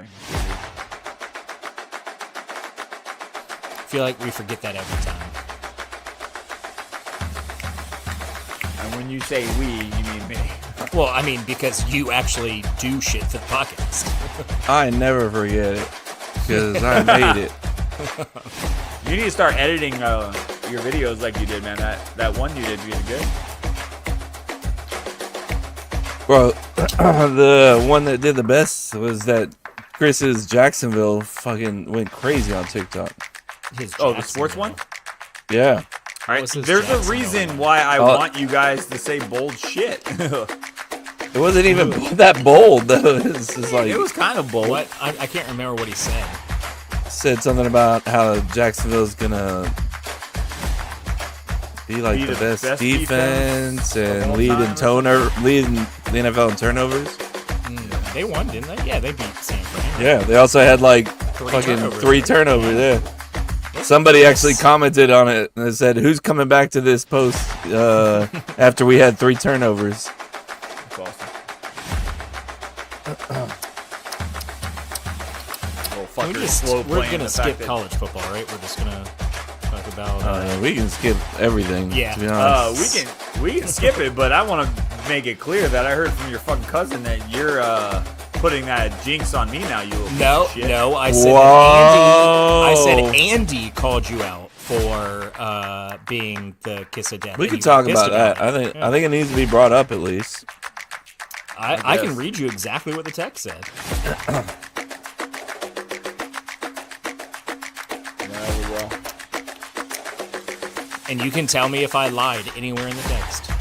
something. I feel like we forget that every time. And when you say we, you mean me. Well, I mean, because you actually do shit for the podcast. I never forget it because I made it. You need to start editing your videos like you did, man. That one you did really good. Bro, the one that did the best was that Chris's Jacksonville fucking went crazy on TikTok. The sports one? Yeah. All right, there's a reason why I want you guys to say bold shit. It wasn't even that bold, though. It's just like, it was kind of bold. What? I can't remember what he said. Said something about how Jacksonville's gonna be like Be the the best best defense of and all leading time leading the NFL in turnovers. They won, didn't they? Yeah, they beat San Fran. Yeah, they also had like fucking three turnovers. Yeah. Somebody actually commented on it and said, "Who's coming back to this post after we had 3 turnovers?" That's awesome. We're gonna skip college football, right? We're just gonna talk about. We can skip everything. Yeah. To be honest. We can skip it, but I want to make it clear that I heard from your fucking cousin that you're putting that jinx on me now. You little shit. No, I said Whoa. Andy called you out for being the kiss of death. We and could you talk were pissed about that. it. I think it needs to be brought up at least. I can read you exactly what the text said. And you can tell me if I lied anywhere in the text.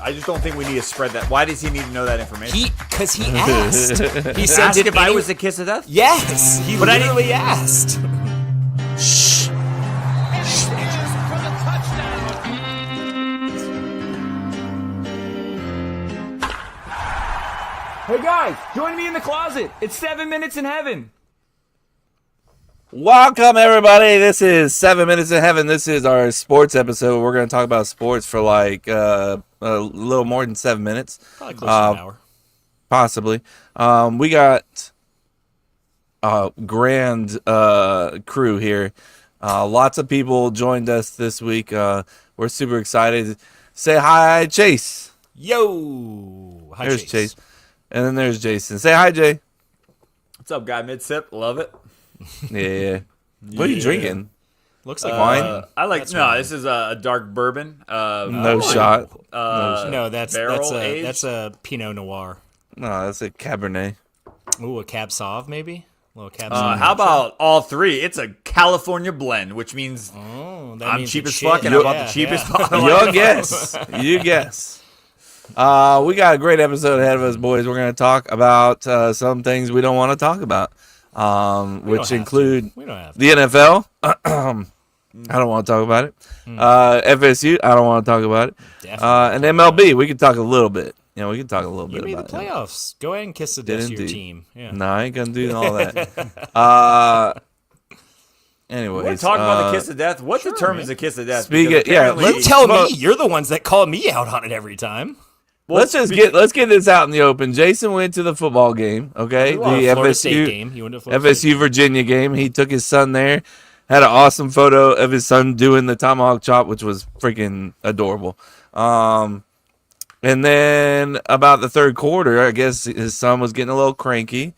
I just don't think we need to spread that. Why does he need to know that information? Because he asked. He said, Ask if I was the kiss of death? Yes, he literally asked. Shh. Hey guys, join me in the closet. It's 7 minutes in heaven. Welcome, everybody. This is 7 Minutes in Heaven. This is our sports episode. We're going to talk about sports for like a little more than 7 minutes. Probably close to an hour. Possibly. We got a grand crew here. Lots of people joined us this week. We're super excited. Say hi, Chase. Yo. Hi, There's Chase. And then there's Jason. Say hi, Jay. What's up, guy? Mid-sip. Love it. Yeah. What are you drinking? Looks like wine? I like... That's no, wine. this is a dark bourbon. No shot. No, that's barrel-aged? a Pinot Noir. No, that's a Cabernet. Ooh, a Cab Sauv maybe? A little Cab Sauv. How about all three? It's a California blend, which means that I'm means cheap it's as shit. fuck and I bought the cheapest bottle. Your guess. You guess. We got a great episode ahead of us, boys. We're going to talk about some things we don't want to talk about, which include We don't have to. the NFL. I don't want to talk about it. FSU. I don't want to talk about it. And MLB. We can talk a little bit. You know, we can talk a little You bit made the about it. playoffs. Go ahead and kiss the death of your indeed. team. Yeah. No, I ain't going to do all that. Anyways. We're talking about the kiss of death. What sure, determines man. the kiss of death? Speak Because it- yeah, apparently- You tell me. You're the ones that call me out on it every time. let's get this out in the open. Jason went to the football game, okay? The Florida State FSU game. He went to Florida State. FSU Virginia game. He took his son there. Had an awesome photo of his son doing the tomahawk chop, which was freaking adorable. And then about the third quarter, I guess his son was getting a little cranky,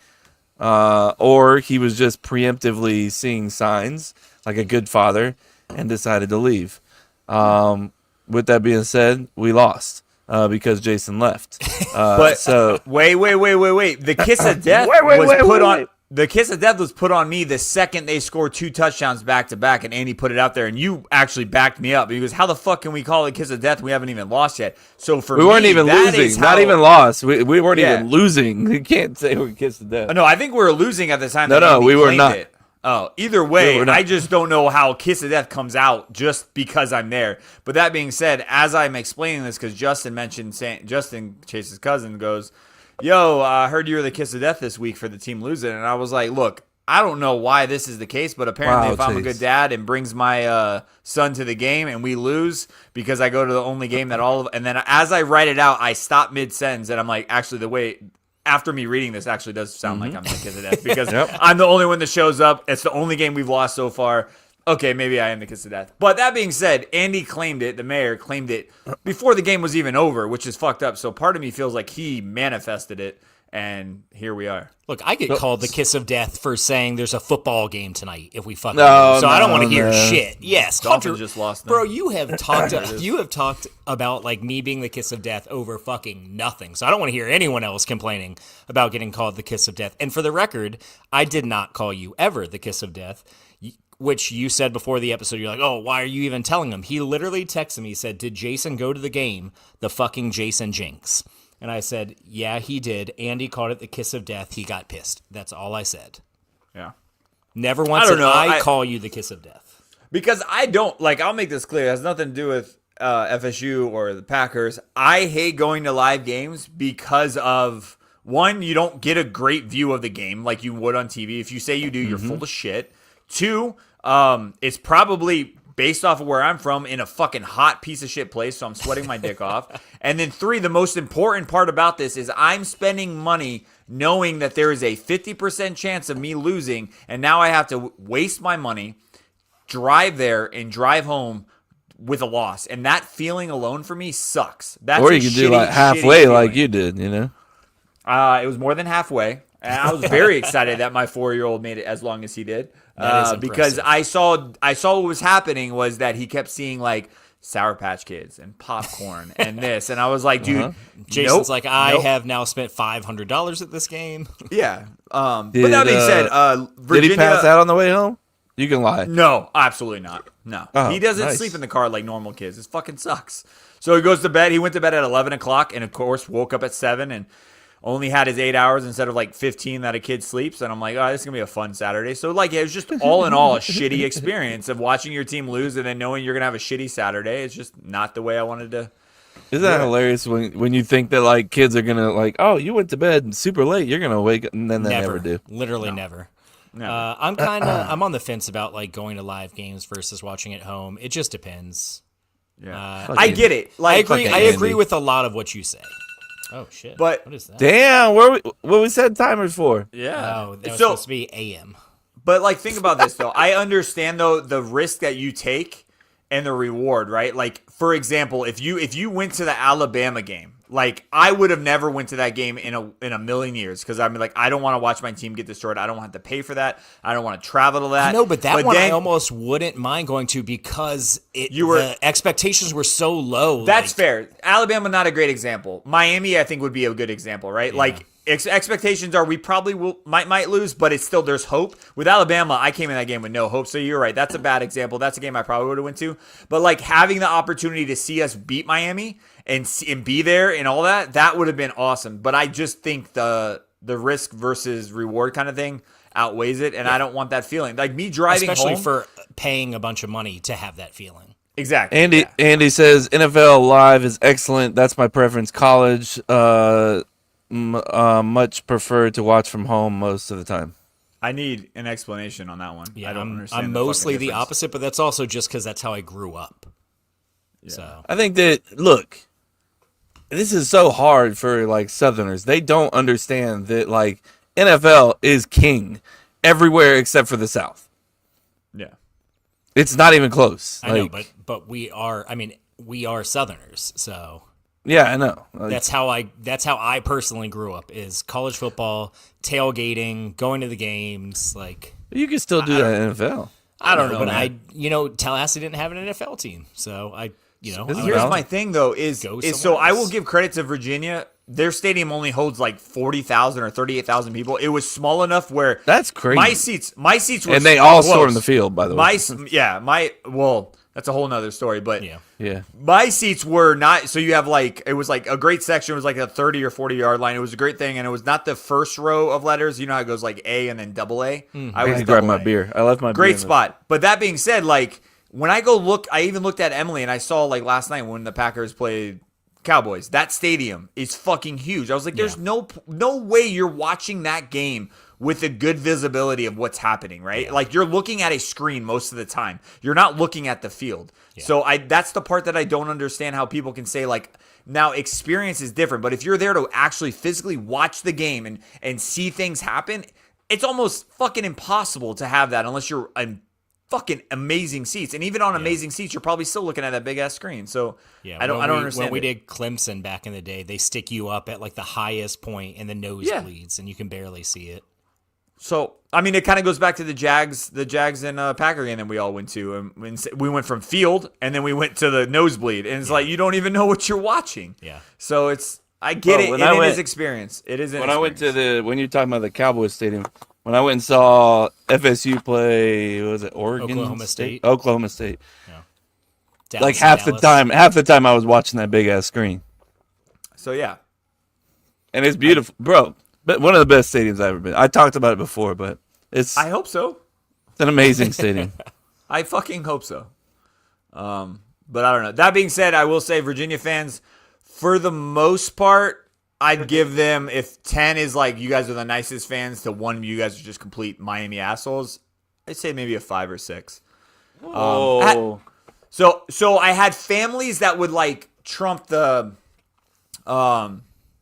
or he was just preemptively seeing signs like a good father and decided to leave. With that being said, we lost because Jason left. But so wait. The kiss of death The kiss of death was put on me the second they scored 2 touchdowns back to back, and Andy put it out there, and you actually backed me up. He goes, "How the fuck can we call it kiss of death? We haven't even lost yet." So for we weren't even that is losing, how- not even lost. We weren't Yeah. even losing. You can't say we're kissed to death. No, I think we were losing at the time. No, that Andy we were claimed not. It. Oh, either way, We were not. I just don't know how kiss of death comes out just because I'm there. But that being said, as I'm explaining this, because Justin mentioned, Justin Chase's cousin goes, "Yo, I heard you were the kiss of death this week for the team losing," and I was like, "Look, I don't know why this is the case, but apparently Wow, if I'm a Chase. good dad and brings my son to the game and we lose because I go to the only game that and then as I write it out, I stop mid-sentence and I'm like, actually, after me reading this, actually does sound like I'm the kiss of death because I'm the only one that shows up. It's the only game we've lost so far. Okay, maybe I am the kiss of death. But that being said, Andy claimed it, the mayor claimed it before the game was even over, which is fucked up. So part of me feels like he manifested it, and here we are. Look, I get called the kiss of death for saying there's a football game tonight if we fucking No, lose. So I don't want to no, hear no. shit. Yes, Dolphins Hunter, just lost them. bro, you have talked about like me being the kiss of death over fucking nothing. So I don't want to hear anyone else complaining about getting called the kiss of death. And for the record, I did not call you ever the kiss of death. Which you said before the episode, you're like, oh, why are you even telling him? He literally texted me, said, did Jason go to the game? The fucking Jason Jinx. And I said, yeah, he did. Andy called it the kiss of death. He got pissed. That's all I said. Yeah. Never once don't did know. I I call you the kiss of death. Because I don't, like, I'll make this clear. It has nothing to do with FSU or the Packers. I hate going to live games because of, one, you don't get a great view of the game like you would on TV. If you say you do, you're full of shit. Two, it's probably based off of where I'm from in a fucking hot piece of shit place, so I'm sweating my dick off. And then three, the most important part about this is I'm spending money knowing that there is a 50% chance of me losing, and now I have to waste my money, drive there, and drive home with a loss. And that feeling alone for me sucks. That's Or a you can do shitty, like shitty halfway like feeling. you did, you know? It was more than halfway. And I was very excited that my 4-year-old made it as long as he did. That is Because impressive. I saw what was happening was that he kept seeing like Sour Patch Kids and popcorn and this. And I was like, dude, Jason's nope, like, I nope. have now spent $500 at this game. Yeah. But Did, that being said, Virginia. Did he pass out on the way home? You can lie. No, absolutely not. No. Oh, he doesn't nice. sleep in the car like normal kids. It fucking sucks. So he goes to bed. He went to bed at 11 o'clock and, of course, woke up at 7 and only had his 8 hours instead of like 15 that a kid sleeps. And I'm like, oh, this is going to be a fun Saturday. So, like, it was just all in all a shitty experience of watching your team lose and then knowing you're going to have a shitty Saturday. It's just not the way I wanted to. Isn't that hilarious when you think that like kids are gonna like, oh, you went to bed super late, you're gonna wake up, and then they never do. Literally never. Never. I'm on the fence about like going to live games versus watching at home. It just depends. Yeah. Fuck I you. get it. Like, I fucking agree Andy. with a lot of what you say. Oh shit! But- what is that? Damn, what we set timers for? Yeah. Oh, that was So- supposed to be AM. But like, think about this though. I understand though the risk that you take and the reward, right? Like, for example, if you went to the Alabama game, like I would have never went to that game in a million years because I'm like, I don't want to watch my team get destroyed. I don't want to have to pay for that. I don't want to travel to that. No, but that one I then- almost wouldn't mind going to because You were- the expectations were so low. That's like, fair. Alabama, not a great example. Miami, I think, would be a good example, right? Like expectations are we probably might lose, but it's still there's hope. With Alabama, I came in that game with no hope. So you're right. That's a bad example. That's a game I probably would have went to. But like having the opportunity to see us beat Miami and be there and all that would have been awesome. But I just think the risk versus reward kind of thing outweighs it, and I don't want that feeling. Like me driving especially home, for paying a bunch of money to have that feeling. exactly. Andy says NFL live is excellent. That's my preference. College, much prefer to watch from home most of the time. I need an explanation on that one. Yeah, I don't understand. I'm the fucking mostly the difference. opposite, but that's also just because that's how I grew up. So I think that look, this is so hard for like Southerners. They don't understand that like NFL is king everywhere except for the South. Yeah. It's not even close. I know, Like, but we are. I mean, we are Southerners, so yeah, I know. Like, that's how I personally grew up: is college football, tailgating, going to the games. Like you can still do that in NFL. I don't know, but man. Tallahassee didn't have an NFL team, so This is I Here's Well, my thing though is go so somewhere I will else. give credit to Virginia. Their stadium only holds like 40,000 or 38,000 people. It was small enough where That's crazy. my seats were And they all close. stormed the field, by the way. Well, that's a whole nother story, but yeah. Yeah. my seats were not. So you have like it was like a great section. It was like a 30 or 40 yard line. It was a great thing, and it was not the first row of letters. You know how it goes like A and then double A. I had to grab my double A. beer. I left my beer. Great in the- spot. But that being said, like when I go look, I even looked at Emily and I saw like last night when the Packers played Cowboys. That stadium is fucking huge. I was like, there's no way you're watching that game with a good visibility of what's happening, right? Yeah. Like you're looking at a screen most of the time. You're not looking at the field. Yeah. So that's the part that I don't understand how people can say like, now experience is different, but if you're there to actually physically watch the game and see things happen, it's almost fucking impossible to have that unless you're in fucking amazing seats. And even on amazing seats, you're probably still looking at that big ass screen. So I don't understand. When we did Clemson back in the day, they stick you up at like the highest point in the nosebleeds and you can barely see it. So, I mean, it kind of goes back to the Jags and Packer game that we all went to. And we went from field and then we went to the nosebleed. And it's like, you don't even know what you're watching. Yeah. So I get it. It is experience. It is an When experience. I went to when you're talking about the Cowboys Stadium, when I went and saw FSU play, what was it Oregon? Oklahoma State. Oklahoma State. Yeah. Like half the time I was watching that big ass screen. So, yeah. And it's beautiful, bro. But one of the best stadiums I've ever been. I talked about it before, but I hope so. It's an amazing stadium. I fucking hope so. But I don't know. That being said, I will say Virginia fans, for the most part, I'd give them, if 10 is like you guys are the nicest fans to 1 you guys are just complete Miami assholes, I'd say maybe a 5 or 6. So I had families that would like trump the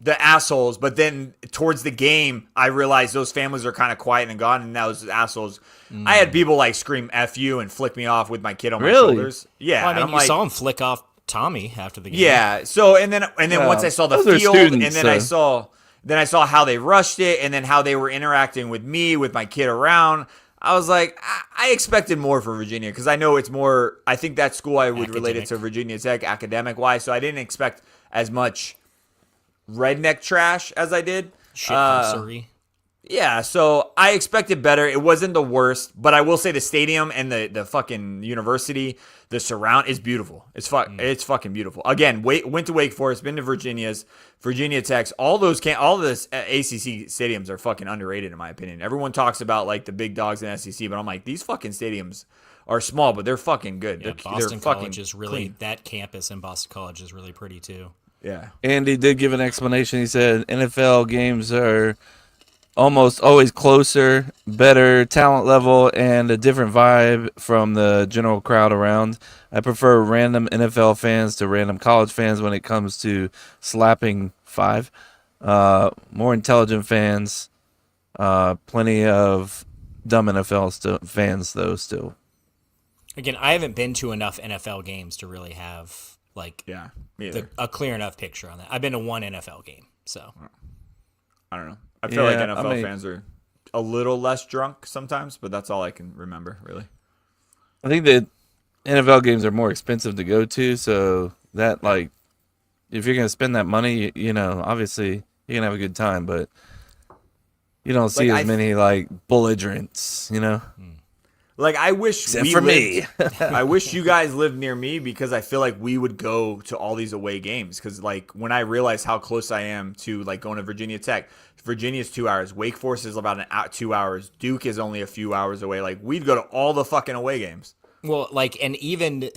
assholes, but then towards the game, I realized those families are kind of quiet and gone, and now those assholes. I had people like scream "F you" and flick me off with my kid on my shoulders. Yeah, well, I mean, you saw him flick off Tommy after the game. Yeah. So and then once I saw the field, and then I saw how they rushed it, and then how they were interacting with me, with my kid around. I was like, I expected more for Virginia because I know it's more. I think that school I would relate it to Virginia Tech academic wise, so I didn't expect as much redneck trash as I did. Yeah, so I expected better. It wasn't the worst, but I will say the stadium and the fucking university, the surround is beautiful. It's fucking beautiful. Again, went to Wake Forest, been to Virginia Tech's. All the ACC stadiums are fucking underrated in my opinion. Everyone talks about like the big dogs in SEC, but I'm like, these fucking stadiums are small, but they're fucking good. Yeah, Boston College is really clean. That campus in Boston College is really pretty too. Yeah. Andy did give an explanation. He said NFL games are almost always closer, better talent level, and a different vibe from the general crowd around. I prefer random NFL fans to random college fans when it comes to slapping 5. More intelligent fans. Plenty of dumb NFL fans, though, still. Again, I haven't been to enough NFL games to really have a clear enough picture on that. I've been to 1 NFL game, so I don't know. I feel like NFL fans are a little less drunk sometimes, but that's all I can remember, really. I think that NFL games are more expensive to go to, so that, like, if you're going to spend that money, you know, obviously you're going to have a good time, but you don't see as many, like, belligerents, you know? Like, I wish Except for me. I wish you guys lived near me because I feel like we would go to all these away games. Because, like, when I realized how close I am to, like, going to Virginia Tech, Virginia's 2 hours. Wake Forest is about 2 hours. Duke is only a few hours away. Like, we'd go to all the fucking away games. Well, like, and even,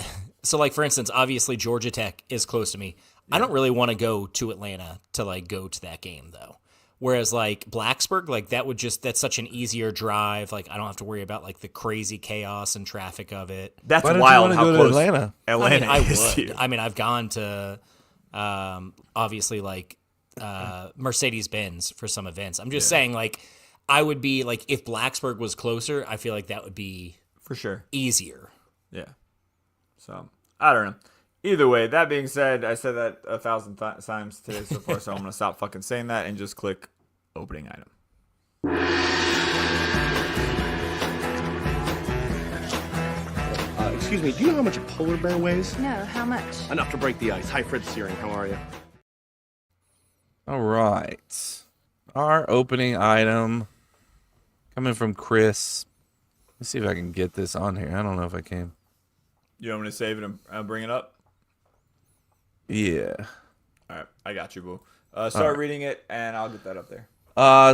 so, like, for instance, obviously Georgia Tech is close to me. Yeah. I don't really want to go to Atlanta to, like, go to that game, though. Whereas, like, Blacksburg, like, that's such an easier drive. Like, I don't have to worry about, like, the crazy chaos and traffic of it. That's wild how close Atlanta. I would. I mean, I've gone to, obviously, like, Mercedes-Benz for some events. I'm just saying, like, I would be, like, if Blacksburg was closer, I feel like that would be for sure easier. Yeah. So, I don't know. Either way, that being said, I said that 1,000 times today so far, so I'm going to stop fucking saying that and just click opening item. Excuse me, do you know how much a polar bear weighs? No, how much? Enough to break the ice. Hi, Fred Searing. How are you? All right. Our opening item coming from Chris. Let's see if I can get this on here. I don't know if I can. You want me to save it and bring it up? Yeah. All right, I got you, boo. Start reading it, and I'll get that up there.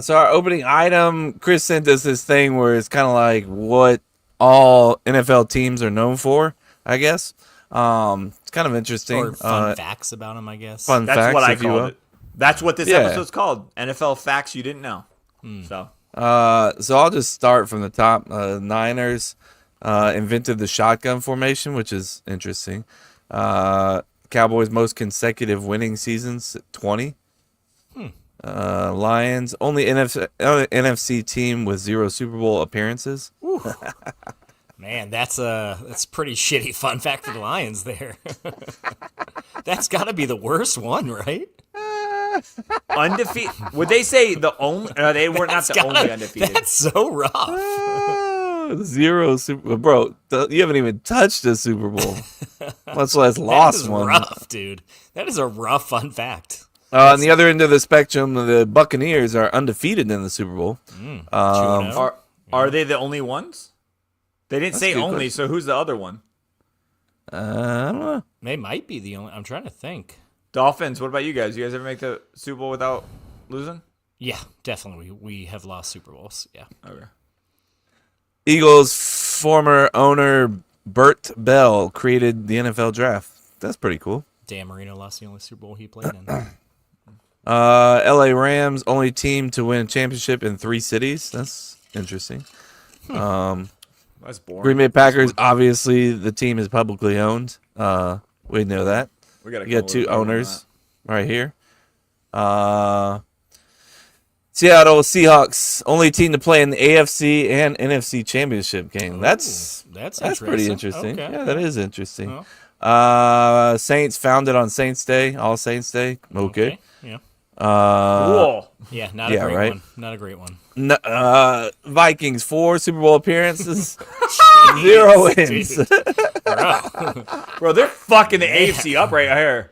So our opening item, Chris sent us this thing where it's kind of like what all NFL teams are known for, I guess. It's kind of interesting. Or fun facts about them, I guess. Fun That's facts, what I if you called will. it. That's what this episode's called. NFL facts you didn't know. So So I'll just start from the top. Niners invented the shotgun formation, which is interesting. Cowboys' most consecutive winning seasons, 20. Lions, only NFC team with 0 Super Bowl appearances. Man, that's pretty shitty fun fact for the Lions there. That's got to be the worst one, right? Undefeated. Would they say the only? No, they were not the only undefeated. That's so rough. 0 Super Bro, you haven't even touched a Super Bowl, much less That lost is one. rough, dude. That is a rough fun fact. On the other end of the spectrum, the Buccaneers are undefeated in the Super Bowl. 2-0. Are they the only ones? They didn't say a good only, question. so who's the other one? I don't know. They might be the only. I'm trying to think. Dolphins. What about you guys? You guys ever make the Super Bowl without losing? Yeah, definitely. We have lost Super Bowls. Yeah. Okay. Eagles former owner Burt Bell created the NFL draft. That's pretty cool. Dan Marino lost the only Super Bowl he played in. LA Rams only team to win a championship in 3 cities. That's interesting. That's boring. Green Bay Packers, obviously the team is publicly owned. We know that. We got You got 2 owners right here. Seattle Seahawks, only team to play in the AFC and NFC championship game. That's pretty interesting. Okay. Yeah, that is interesting. Oh. Saints founded on Saints Day, All Saints Day. Okay. Yeah. Cool. Yeah, not Yeah, a great right. one. Not a great one. Vikings 4 Super Bowl appearances, 0 wins. Bro, they're fucking the AFC up right here.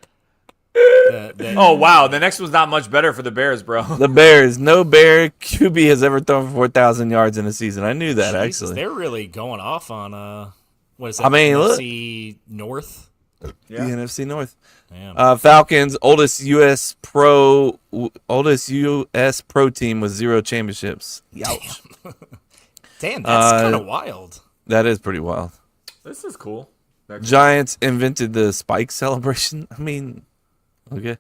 Oh, wow. The next one's not much better for the Bears, bro. The Bears, no Bear QB has ever thrown for 4,000 yards in a season. I knew that Jesus, actually. they're really going off on what is that? I mean, look. NFC North. The NFC North. Damn. Falcons oldest U.S. pro team with 0 championships. Ouch. Damn, that's kind of wild. That is pretty wild. This is cool. Giants invented the spike celebration. I mean, okay.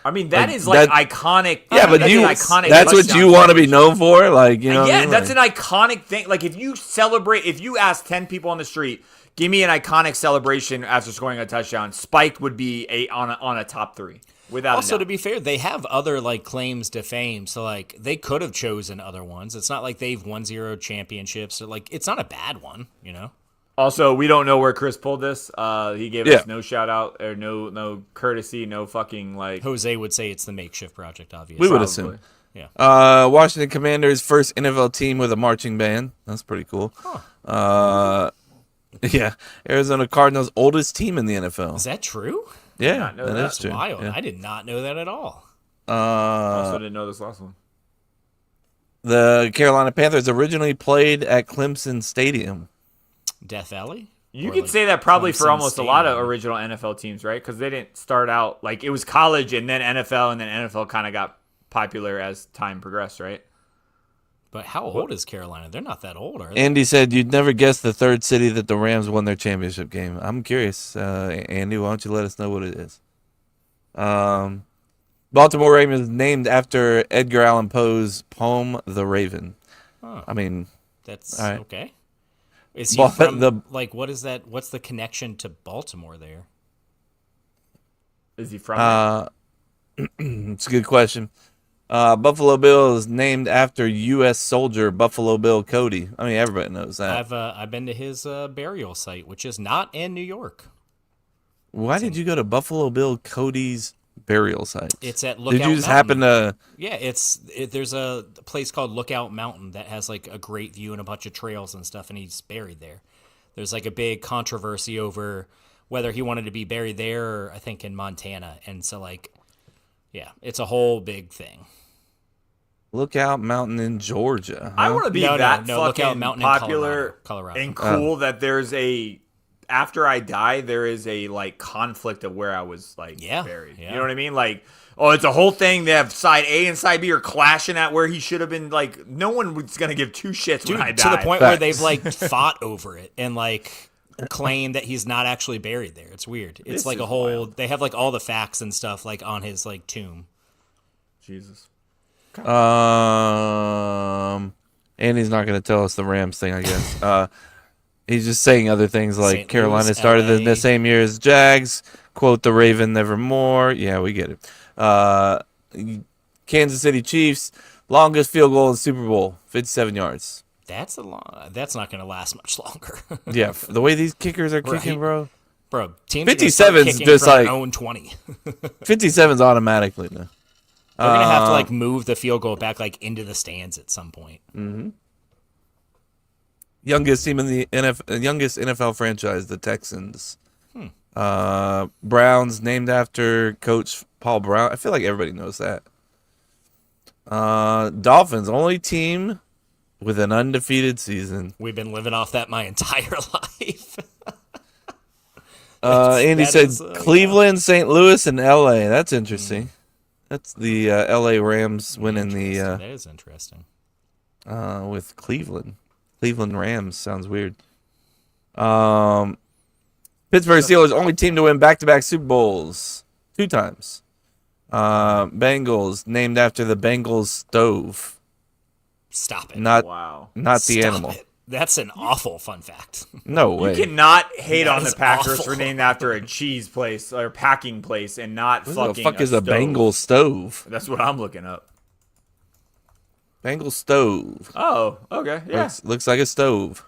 I mean, that Like, is like that- iconic. Yeah, but that's you an iconic that's what touchdown you want to be celebration. known for, like, you know. Yeah, what I mean? that's Like, an iconic thing. Like, if you celebrate, if you ask 10 people on the street, give me an iconic celebration after scoring a touchdown, Spike would be on a top 3 without Also, a to doubt. be fair, they have other like claims to fame, so like they could have chosen other ones. It's not like they've won 0 championships. So, like, it's not a bad one, you know. Also, we don't know where Chris pulled this. He gave Yeah. us no shout out or no courtesy, no fucking like. Jose would say it's the makeshift project, obviously. we would Probably. assume. Washington Commanders first NFL team with a marching band. That's pretty cool. Yeah. Arizona Cardinals oldest team in the NFL. Is that true? Yeah, not know that that. is true. Wild. Yeah. I did not know that at all. Also didn't know this last one. The Carolina Panthers originally played at Clemson Stadium. Death Valley? You Or, could like, say that probably for Clemson almost a lot of Stadium? original NFL teams, right? Because they didn't start out like it was college and then NFL, and then NFL kind of got popular as time progressed, right? But how old is Carolina? They're not that old, are they? Andy said you'd never guess the 3rd city that the Rams won their championship game. I'm curious. Andy, why don't you let us know what it is? Baltimore Ravens named after Edgar Allan Poe's poem The Raven. Huh. I mean, That's all right. okay. Is he Well, from, like, what is that? What's the connection to Baltimore there? Is he from? there? it's a good question. Buffalo Bill is named after U.S. soldier Buffalo Bill Cody. I mean, everybody knows that. I've been to his burial site, which is not in New York. Why did you go to Buffalo Bill Cody's burial site? It's at Lookout Did you just Mountain. happen to? Yeah, there's a place called Lookout Mountain that has like a great view and a bunch of trails and stuff, and he's buried there. There's like a big controversy over whether he wanted to be buried there or I think in Montana, and so like, yeah, it's a whole big thing. Lookout Mountain in Georgia. I huh? want to be No, that Lookout fucking Mountain in popular Colorado. and cool that there's a after I die there is a like conflict of where I was like Yeah, buried. yeah. You know what I mean? Like, oh, it's a whole thing. They have side A and side B are clashing at where he should have been. Like, no one was gonna give 2 shits Dude, when I to die. the point where Facts. they've like fought over it and like claim that he's not actually buried there. It's weird. It's This like a is whole. wild. They have like all the facts and stuff like on his like tomb. Jesus. And he's not going to tell us the Rams thing, I guess. He's just saying other things like St. Carolina Louis, started in LA. the same year as Jags. Quote the Raven nevermore. Yeah, we get it. Kansas City Chiefs, longest field goal in the Super Bowl, 57 yards. That's not going to last much longer. Yeah, the way these kickers are kicking, Right. bro. Bro, teams are gonna 57's start kicking just from like- their own 20. 57's automatically, man. They're going to have to like move the field goal back like into the stands at some point. Youngest team in the youngest NFL franchise, the Texans. Browns, named after Coach Paul Brown. I feel like everybody knows that. Dolphins, only team with an undefeated season. We've been living off that my entire life. Andy that said is, Cleveland, St. Louis, and L.A. That's interesting. That's the L.A. Rams winning the That is interesting. with Cleveland. Cleveland Rams sounds weird. Pittsburgh Steelers, only team to win back-to-back Super Bowls 2 times. Bengals, named after the Bengals stove, Stop it. not Wow. the Stop animal. it. That's an awful fun fact. No You way. cannot hate That on the is Packers awful. for named after a cheese place or packing place and not What fucking the fuck is a stove. Bengal stove? That's what I'm looking up. Bengal stove. Oh, okay, yeah. Looks like a stove.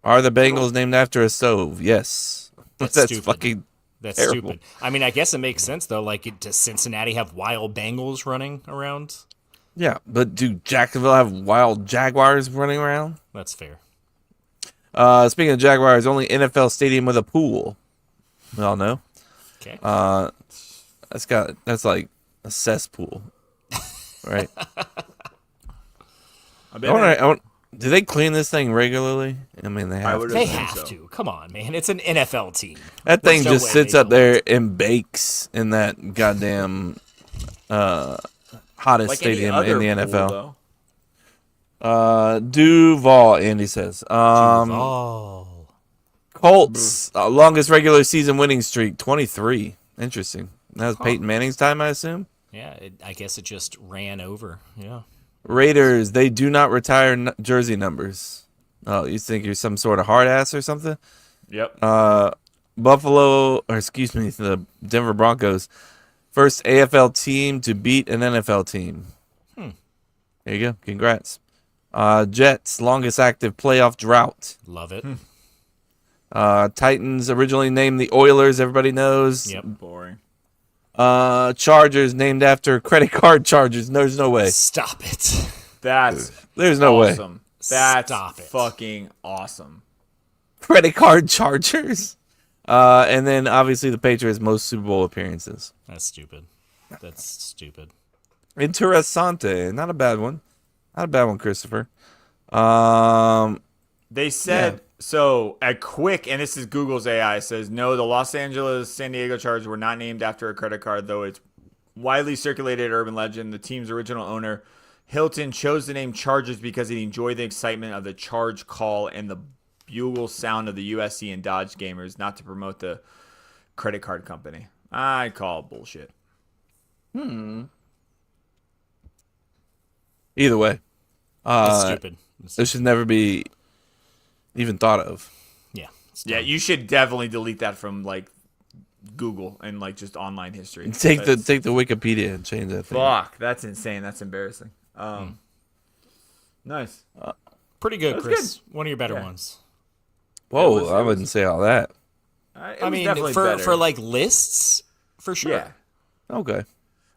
Are the Bengals named after a stove? Yes. That's That's stupid. fucking That's terrible. stupid. I mean, I guess it makes sense though. Like, does Cincinnati have wild Bengals running around? Yeah, but do Jacksonville have wild Jaguars running around? That's fair. Speaking of Jaguars, only NFL stadium with a pool. We all know. Okay. That's like a cesspool, right? Do they clean this thing regularly? I mean, they have would to. They think have so. to. Come on, man. It's an NFL team. That thing There's no just way sits they up don't. there and bakes in that goddamn hottest Like any stadium other in the pool, NFL. though. Duval, Andy says. Oh, Colts, longest regular season winning streak, 23. Interesting. That was Peyton Manning's time, I assume. yeah. I guess it just ran over. Yeah. Raiders, they do not retire jersey numbers. Oh, you think you're some sort of hard ass or something? Yep. Buffalo, or excuse me, the Denver Broncos, first AFL team to beat an NFL team. There you go. Congrats. Jets, longest active playoff drought. Love it. Titans, originally named the Oilers, everybody knows. Yep. Boring. Chargers, named after credit card chargers. There's no way. Stop it. That's There's no way. awesome. That's Stop it. fucking awesome. Credit card chargers. And then obviously the Patriots' most Super Bowl appearances. That's stupid. That's stupid. Interessante. Not a bad one. Not a bad one, Christopher. They said so. A quick, and this is Google's AI says no. The Los Angeles San Diego Chargers were not named after a credit card, though it's widely circulated urban legend. The team's original owner, Hilton, chose the name Chargers because he enjoyed the excitement of the charge call and the bugle sound of the USC and Dodge gamers, not to promote the credit card company. I call it bullshit. Either way, That's stupid. this should never be even thought of. Yeah. It's Yeah, dumb. you should definitely delete that from like Google and like just online history. Take That's- the Wikipedia and change that thing. Fuck, that's insane. That's embarrassing. Nice. Pretty good, That's Chris. One of your better Yeah. ones. Whoa, It was- I wouldn't say all that. I mean, for like lists, for sure. yeah. Okay.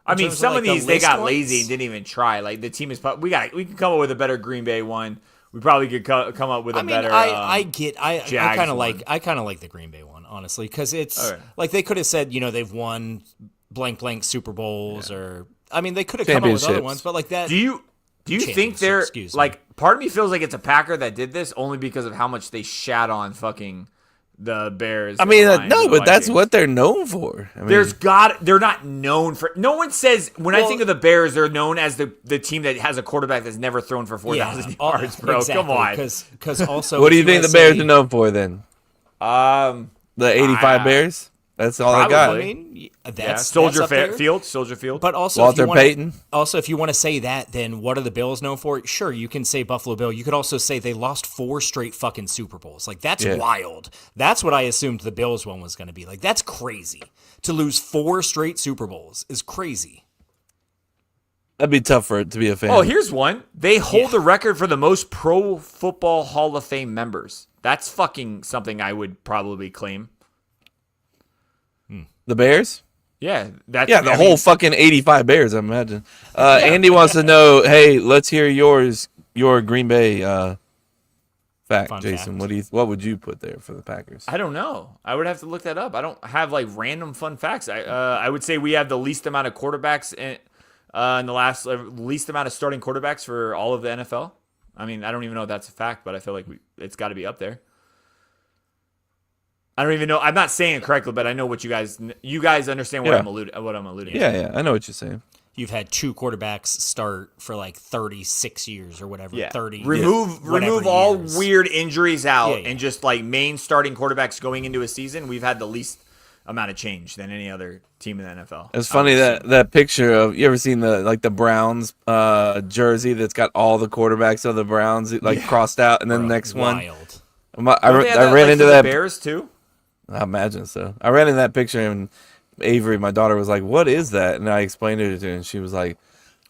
I mean, terms of, some like, of the these they list got ones? lazy and didn't even try. Like the team is, we can come up with a better Green Bay one. We probably could come up with a I mean, better. I Jags kind of one. like the Green Bay one, honestly, because it's Okay. like they could have said, they've won blank Super Bowls, or I mean, they could have come up with other Championships. ones, but like that. Do you think Champions, they're excuse me. like? Part of me feels like it's a Packer that did this only because of how much they shat on fucking the Bears. I mean, and Lions no, and the but that's Vikings. what they're known for. I mean, They're not known for. No one says when I Well- think of the Bears, they're known as the team that has a quarterback that's never thrown for 4,000 yards, bro. Exactly, Come on. Because also, what do you think the USA Bears are known for then? Um, The '85 Bears. That's all Probably. they got. I mean, that's Yeah, that's up there. Soldier Field. But also, Walter Payton. Also, if you want to say that, then what are the Bills known for? Sure, you can say Buffalo Bill. You could also say they lost 4 straight fucking Super Bowls. Like, that's wild. That's what I assumed the Bills one was going to be. Like, that's crazy. To lose 4 straight Super Bowls is crazy. That'd be tough for it to be a fan. Oh, here's one. They hold the record for the most Pro Football Hall of Fame members. That's fucking something I would probably claim. The Bears? Yeah, that's Yeah, whole fucking 85 Bears, I imagine. Andy wants to know, hey, let's hear your Green Bay fact, Fun Jason. fact. What would you put there for the Packers? I don't know. I would have to look that up. I don't have like random fun facts. I would say we have the least amount of quarterbacks in the last least amount of starting quarterbacks for all of the NFL. I mean, I don't even know if that's a fact, but I feel like it's got to be up there. I don't even know. I'm not saying it correctly, but I know what you guys understand what Yeah. I'm alluding. Yeah, I know what you're saying. You've had 2 quarterbacks start for like 36 years or whatever. Yeah. 30. Remove whatever all years. weird injuries out Yeah. and just like main starting quarterbacks going into a season. We've had the least amount of change than any other team in the NFL. It's funny that picture of, you ever seen the Browns jersey that's got all the quarterbacks of the Browns like crossed out, and then the next one. Wild. I ran into that. Bears too. I imagine so. I ran into that picture, and Avery, my daughter, was like, "What is that?" And I explained it to her, and she was like,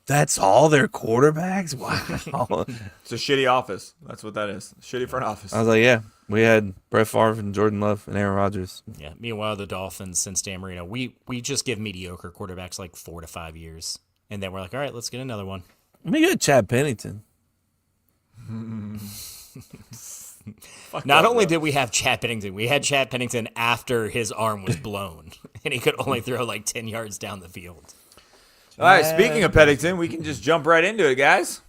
"That's all their quarterbacks? Wow." It's a shitty office. That's what that is. Shitty front office. I was like, "Yeah, we had Brett Favre and Jordan Love and Aaron Rodgers." Yeah. Meanwhile, the Dolphins, since Dan Marino, we just give mediocre quarterbacks like 4 to 5 years, and then we're like, all right, let's get another one. We got Chad Pennington. Not only did we have Chad Pennington, we had Chad Pennington after his arm was blown, and he could only throw like 10 yards down the field. All right. Speaking of Pennington, we can just jump right into it, guys.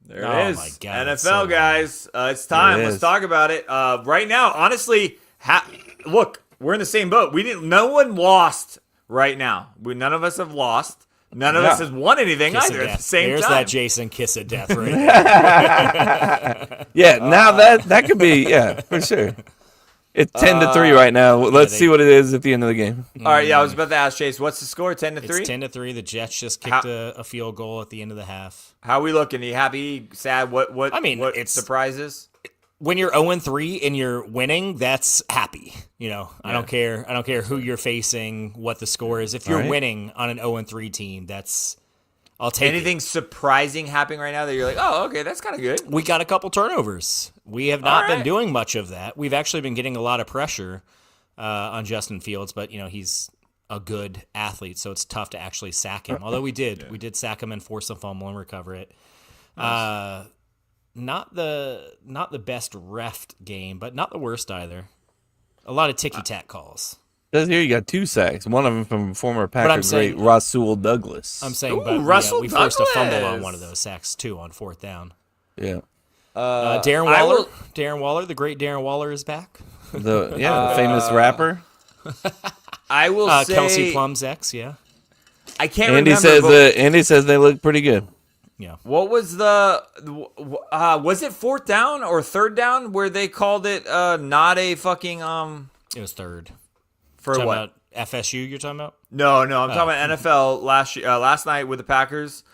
There Oh it is. my God, NFL, so guys. It's time. It Let's is. talk about it. Right now, honestly, look, we're in the same boat. No one lost right now. None of us have lost. None of us has won anything Kiss of either at death. the same There's time. that Jason kiss of death right there. Yeah, now that could be, yeah, for sure. It's 10-3 right now. Let's they- see what it is at the end of the game. All right, yeah, I was about to ask Chase, what's the score? 10-3? It's 10-3. The Jets just kicked a field goal at the end of the half. How are we looking? Are you happy? Sad? What? I mean, what it's- surprises? When you're 0-3 and you're winning, that's happy. You know, I don't care. I don't care who you're facing, what the score is. If you're Right. winning on an 0-3 team, I'll take Anything surprising happening right now that you're like, oh, okay, that's kind of good. We got a couple turnovers. We have not been right. doing much of that. We've actually been getting a lot of pressure on Justin Fields, but you know he's a good athlete, so it's tough to actually sack him. Although we did sack him and force a fumble and recover it. Nice. Not the best refed game, but not the worst either. A lot of ticky tack calls. Says here you got 2 sacks. One of them from former Packer I'm saying- great Rasul Douglas. I'm saying, Ooh, but Russell we forced a fumble Douglas. on one of those sacks too on 4th down. Yeah. Darren I Waller, will- Darren Waller, the great Darren Waller is back. The famous rapper. I will say Kelsey Plum's ex, yeah. I can't Andy remember. says but Andy says they look pretty good. Yeah. what was was it 4th down or 3rd down where they called it not a fucking It was 3rd. for Talking what? about FSU you're talking about? No, I'm talking about NFL last night with the Packers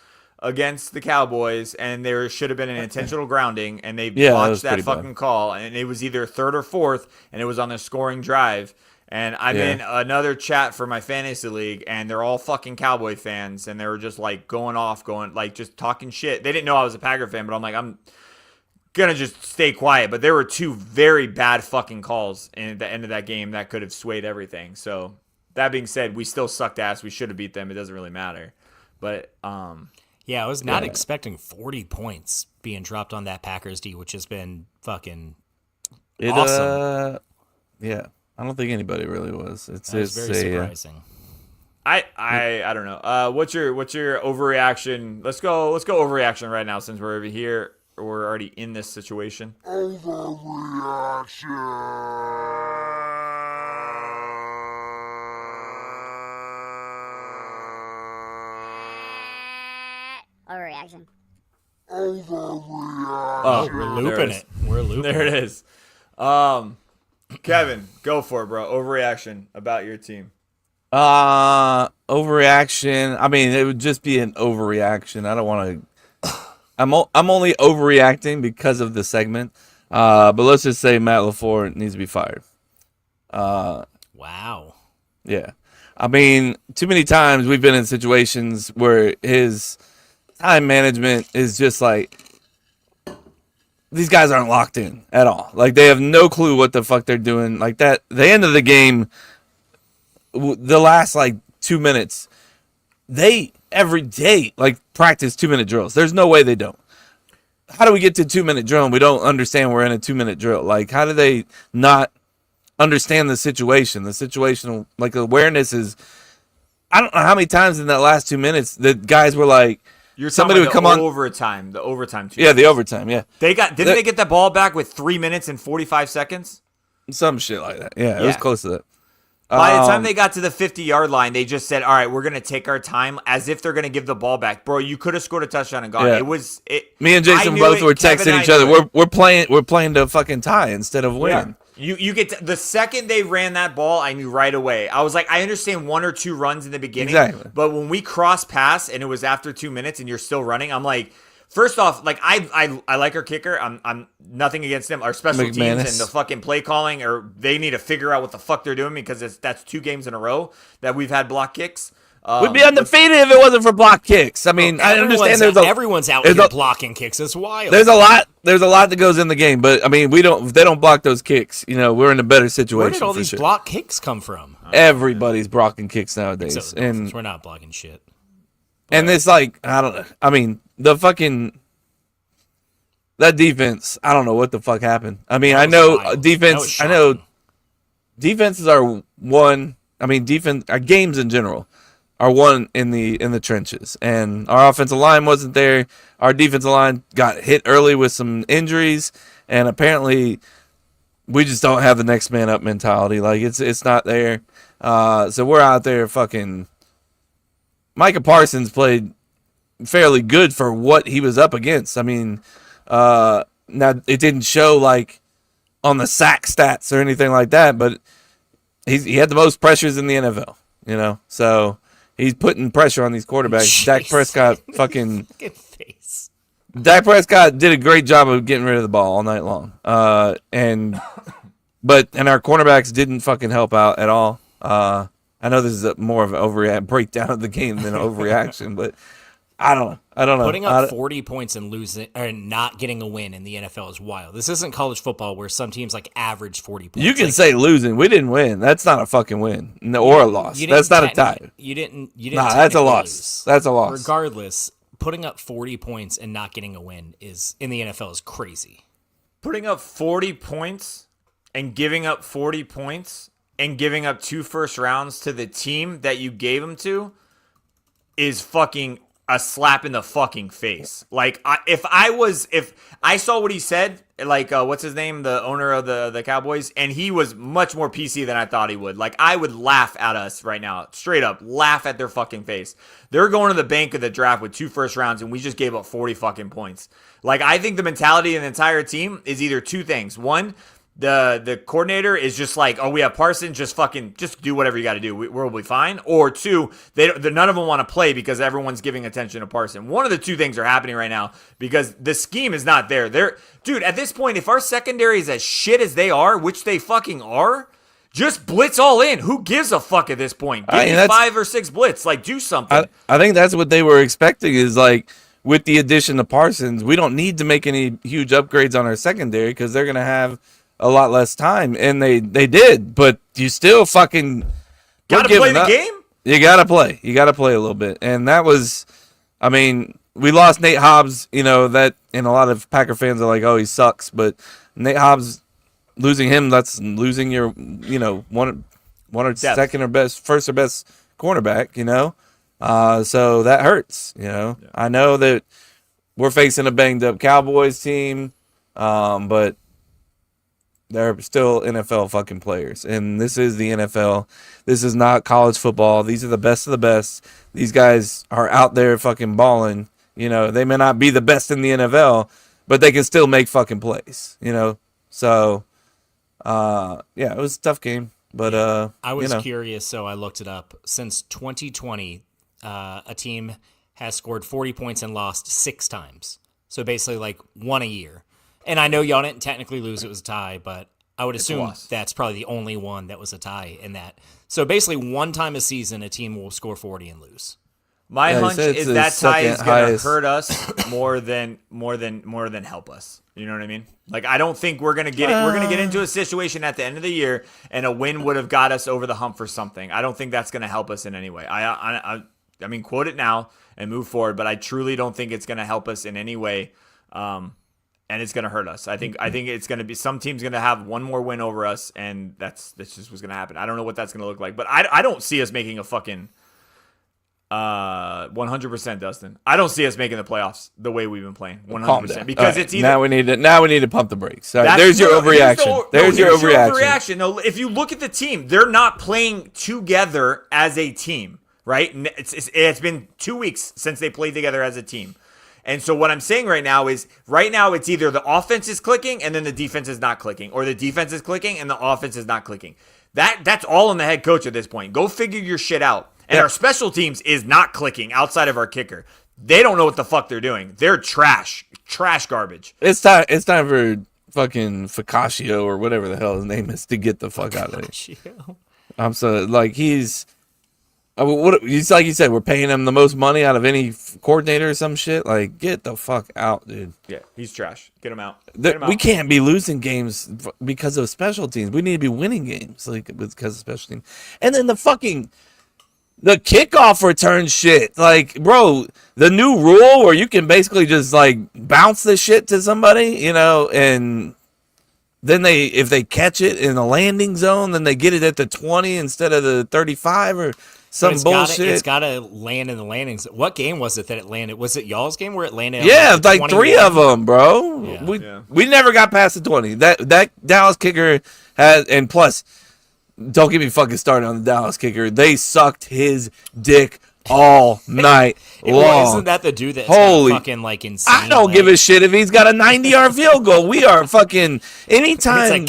against the Cowboys, and there should have been an intentional grounding, and they Yeah, that was botched that pretty bad. fucking call, and it was either 3rd or 4th, and it was on the scoring drive. And I'm Yeah. in another chat for my fantasy league, and they're all fucking Cowboy fans, and they were just like going like just talking shit. They didn't know I was a Packer fan, but I'm like, I'm gonna just stay quiet. But there were 2 very bad fucking calls in the end of that game that could have swayed everything. So that being said, we still sucked ass. We should have beat them. It doesn't really matter. But Yeah, I was not expecting 40 points being dropped on that Packers D, which has been fucking awesome. Yeah. I don't think anybody really was. It's That was just very a, surprising. I don't know. What's your overreaction? Let's go overreaction right now since we're over here. We're already in this situation. Overreaction. Oh, We're looping it. We're looping There it is. Kevin, go for it, bro. Overreaction about your team. Overreaction. I mean, it would just be an overreaction. I don't want to. I'm only overreacting because of the segment. But let's just say Matt LaFleur needs to be fired. Wow. Yeah. I mean, too many times we've been in situations where his time management is just like, these guys aren't locked in at all. Like, they have no clue what the fuck they're doing. Like, that, the end of the game, the last, 2 minutes, they, every day, practice 2-minute drills. There's no way they don't. How do we get to 2-minute drill and we don't understand we're in a 2-minute drill? Like, how do they not understand the situation? The situational, awareness is, I don't know how many times in that last 2 minutes the guys were like, Somebody would come on overtime, the overtime. Yeah, the overtime. Yeah, they get the ball back with 3 minutes and 45 seconds. Some shit like that. Yeah, it was close to that. By the time they got to the 50-yard line, they just said, "All right, we're gonna take our time," as if they're gonna give the ball back. Bro, you could have scored a touchdown and gone. Yeah. Me and Jason both were texting each other. We're playing to fucking tie instead of win. Yeah. You get the second they ran that ball, I knew right away. I was like, I understand 1 or 2 runs in the beginning, exactly. But when we cross pass and it was after 2 minutes and you're still running, I'm like, first off, I like our kicker. I'm nothing against them. Our special teams and the fucking play calling, or they need to figure out what the fuck they're doing, because that's 2 games in a row that we've had block kicks. We'd be undefeated if it wasn't for block kicks. I mean, I understand everyone's out here blocking kicks. It's wild. There's a lot that goes in the game, but I mean, if they don't block those kicks, we're in a better situation. Where did all these block kicks come from? Everybody's blocking kicks nowadays, and we're not blocking shit. And it's I don't know. I mean, that defense, I don't know what the fuck happened. I mean, I know defense. I know defenses are one. I mean, games in general are won in the trenches, and our offensive line wasn't there. Our defensive line got hit early with some injuries, and apparently we just don't have the next man up mentality. Like, it's not there. So we're out there fucking. Micah Parsons played fairly good for what he was up against. I mean, now it didn't show on the sack stats or anything like that, but he had the most pressures in the NFL. So. He's putting pressure on these quarterbacks. Jeez. Dak Prescott Dak Prescott did a great job of getting rid of the ball all night long. And our cornerbacks didn't fucking help out at all. I know this is more of an breakdown of the game than an overreaction, but I don't know. Putting up 40 points and losing or not getting a win in the NFL is wild. This isn't college football where some teams average 40 points. You can say losing. We didn't win. That's not a fucking win. Or a loss. That's not a tie. You didn't. Nah, that's a loss. Lose. That's a loss. Regardless, putting up 40 points and not getting a win in the NFL is crazy. Putting up 40 points and giving up 40 points and giving up 2 first rounds to the team that you gave them to is fucking a slap in the fucking face. If I saw what he said, what's his name, the owner of the Cowboys, and he was much more PC than I thought he would. I would laugh at us right now, straight up, laugh at their fucking face. They're going to the bank of the draft with 2 first rounds, and we just gave up 40 fucking points. I think the mentality of the entire team is either 2 things. One, the coordinator is just we have Parsons, just do whatever you got to do. We'll be fine. Or 2, none of them want to play because everyone's giving attention to Parsons. One of the 2 things are happening right now because the scheme is not there. Dude, at this point, if our secondary is as shit as they are, which they fucking are, just blitz all in. Who gives a fuck at this point? Give me 5 or 6 blitz. Do something. I think that's what they were expecting is with the addition of Parsons, we don't need to make any huge upgrades on our secondary because they're going to have a lot less time, and they did, but you still fucking gotta play the game. You gotta play a little bit, and that was, I mean, we lost Nate Hobbs, that, and a lot of Packer fans are like, oh, he sucks, but Nate Hobbs, losing him, that's losing your, one or second or best, first or best cornerback, so that hurts, Yeah. I know that we're facing a banged up Cowboys team, but they're still NFL fucking players. And this is the NFL. This is not college football. These are the best of the best. These guys are out there fucking balling. They may not be the best in the NFL, but they can still make fucking plays, So Yeah, it was a tough game, but I was you know. curious, so I looked it up. Since 2020, a team has scored 40 points and lost 6 times. So basically, like, one a year. And I know y'all didn't technically lose; it was a tie, but I would assume that's probably the only one that was a tie in that. So basically, one time a season, a team will score 40 and lose. My Yeah, hunch it's is the that tie is second gonna highest. hurt us more than help us. You know what I mean? Like, I don't think we're gonna get it. We're gonna get into a situation at the end of the year, and a win would have got us over the hump for something. I don't think that's gonna help us in any way. I mean, quote it now and move forward. But I truly don't think it's gonna help us in any way, and it's gonna hurt us. I think it's gonna be some team's gonna have one more win over us, and that's just what's gonna happen. I don't know what that's gonna look like, but I don't see us making a fucking 100%, Dustin. I don't see us making the playoffs the way we've been playing. Calm 100%, down. because All right, it's either now we need to pump the brakes. All right, that's- there's your no, here's overreaction. the- There's no, your here's overreaction. No, if you look at the team, they're not playing together as a team, right? It's been 2 weeks since they played together as a team. And so what I'm saying right now is it's either the offense is clicking and then the defense is not clicking, or the defense is clicking and the offense is not clicking. That's all on the head coach at this point. Go figure your shit out. And our special teams is not clicking outside of our kicker. They don't know what the fuck they're doing. They're trash garbage. It's time for fucking Ficaccio or whatever the hell his name is to get the fuck out of there. I'm so like he's. I mean, it's like you said, we're paying him the most money out of any coordinator or some shit. Like, get the fuck out, dude. Yeah, he's trash. Get him out. Get him out. We can't be losing games because of special teams. We need to be winning games because of special teams. And then the kickoff return shit. Like, bro, the new rule where you can basically just like bounce the shit to somebody, you know, and then if they catch it in the landing zone, then they get it at the 20 instead of the 35 or some bullshit. It's got to land in the landings. What game was it that it landed? Was it y'all's game where it landed? Yeah, on like 3 of them, bro. Yeah. We never got past the 20. That Dallas kicker had, and plus, don't get me fucking started on the Dallas kicker. They sucked his dick all night long. Isn't that the dude that's Holy fucking like insane? I don't give a shit if he's got a 90-yard field goal. We are fucking anytime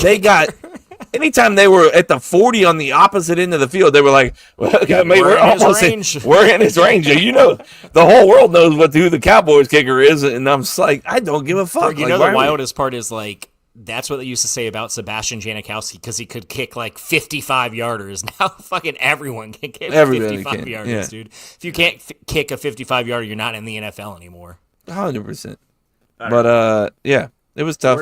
they were at the 40 on the opposite end of the field, they were like, well, we're almost we're in his range. You know, the whole world knows who the Cowboys kicker is, and I'm just like, I don't give a fuck. You know, the wildest part is like that's what they used to say about Sebastian Janikowski because he could kick like 55-yarders. Now fucking everyone can kick 55-yarders, dude. If you can't kick a 55-yarder, you're not in the NFL anymore. 100%. But yeah, it was tough.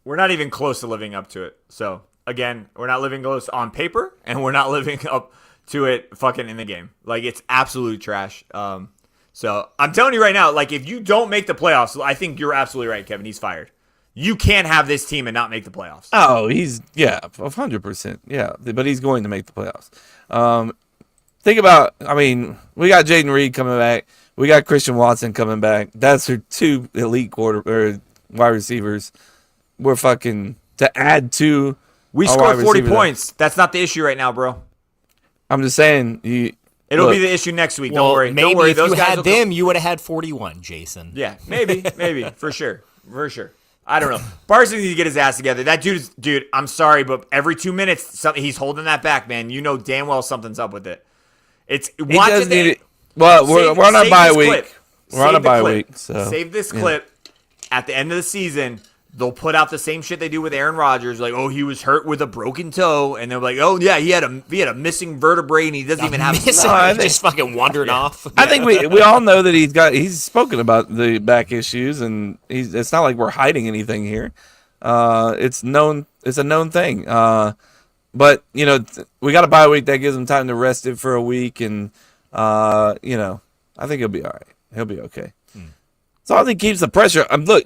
We're not even close to living up to it. So again, we're not living close on paper, and we're not living up to it fucking in the game. Like, it's absolute trash. So I'm telling you right now, like, if you don't make the playoffs, I think you're absolutely right, Kevin. He's fired. You can't have this team and not make the playoffs. Oh, 100%. Yeah, but he's going to make the playoffs. Think about, I mean, we got Jaden Reed coming back. We got Christian Watson coming back. That's our 2 elite wide receivers. We're fucking to add to. We scored 40 points. That's not the issue right now, bro. I'm just saying. It'll be the issue next week. Don't worry. Maybe Don't worry. if Those you guys had them, you would have had 41, Jason. Yeah, maybe, for sure. I don't know. Parsons needs to get his ass together. That dude, I'm sorry, but every 2 minutes, he's holding that back, man. You know damn well something's up with it. Well, we're on a bye week. We're on a bye week. So save this clip. At the end of the season, they'll put out the same shit they do with Aaron Rodgers, like, oh, he was hurt with a broken toe, and they're like, oh yeah, he had a missing vertebrae, and he doesn't even have. He just fucking wandered off. I think we all know that he's spoken about the back issues, and it's not like we're hiding anything here. It's known. It's a known thing. But you know, we got a bye week that gives him time to rest it for a week, and you know, I think he'll be all right. He'll be okay. As long as he keeps the pressure. Look.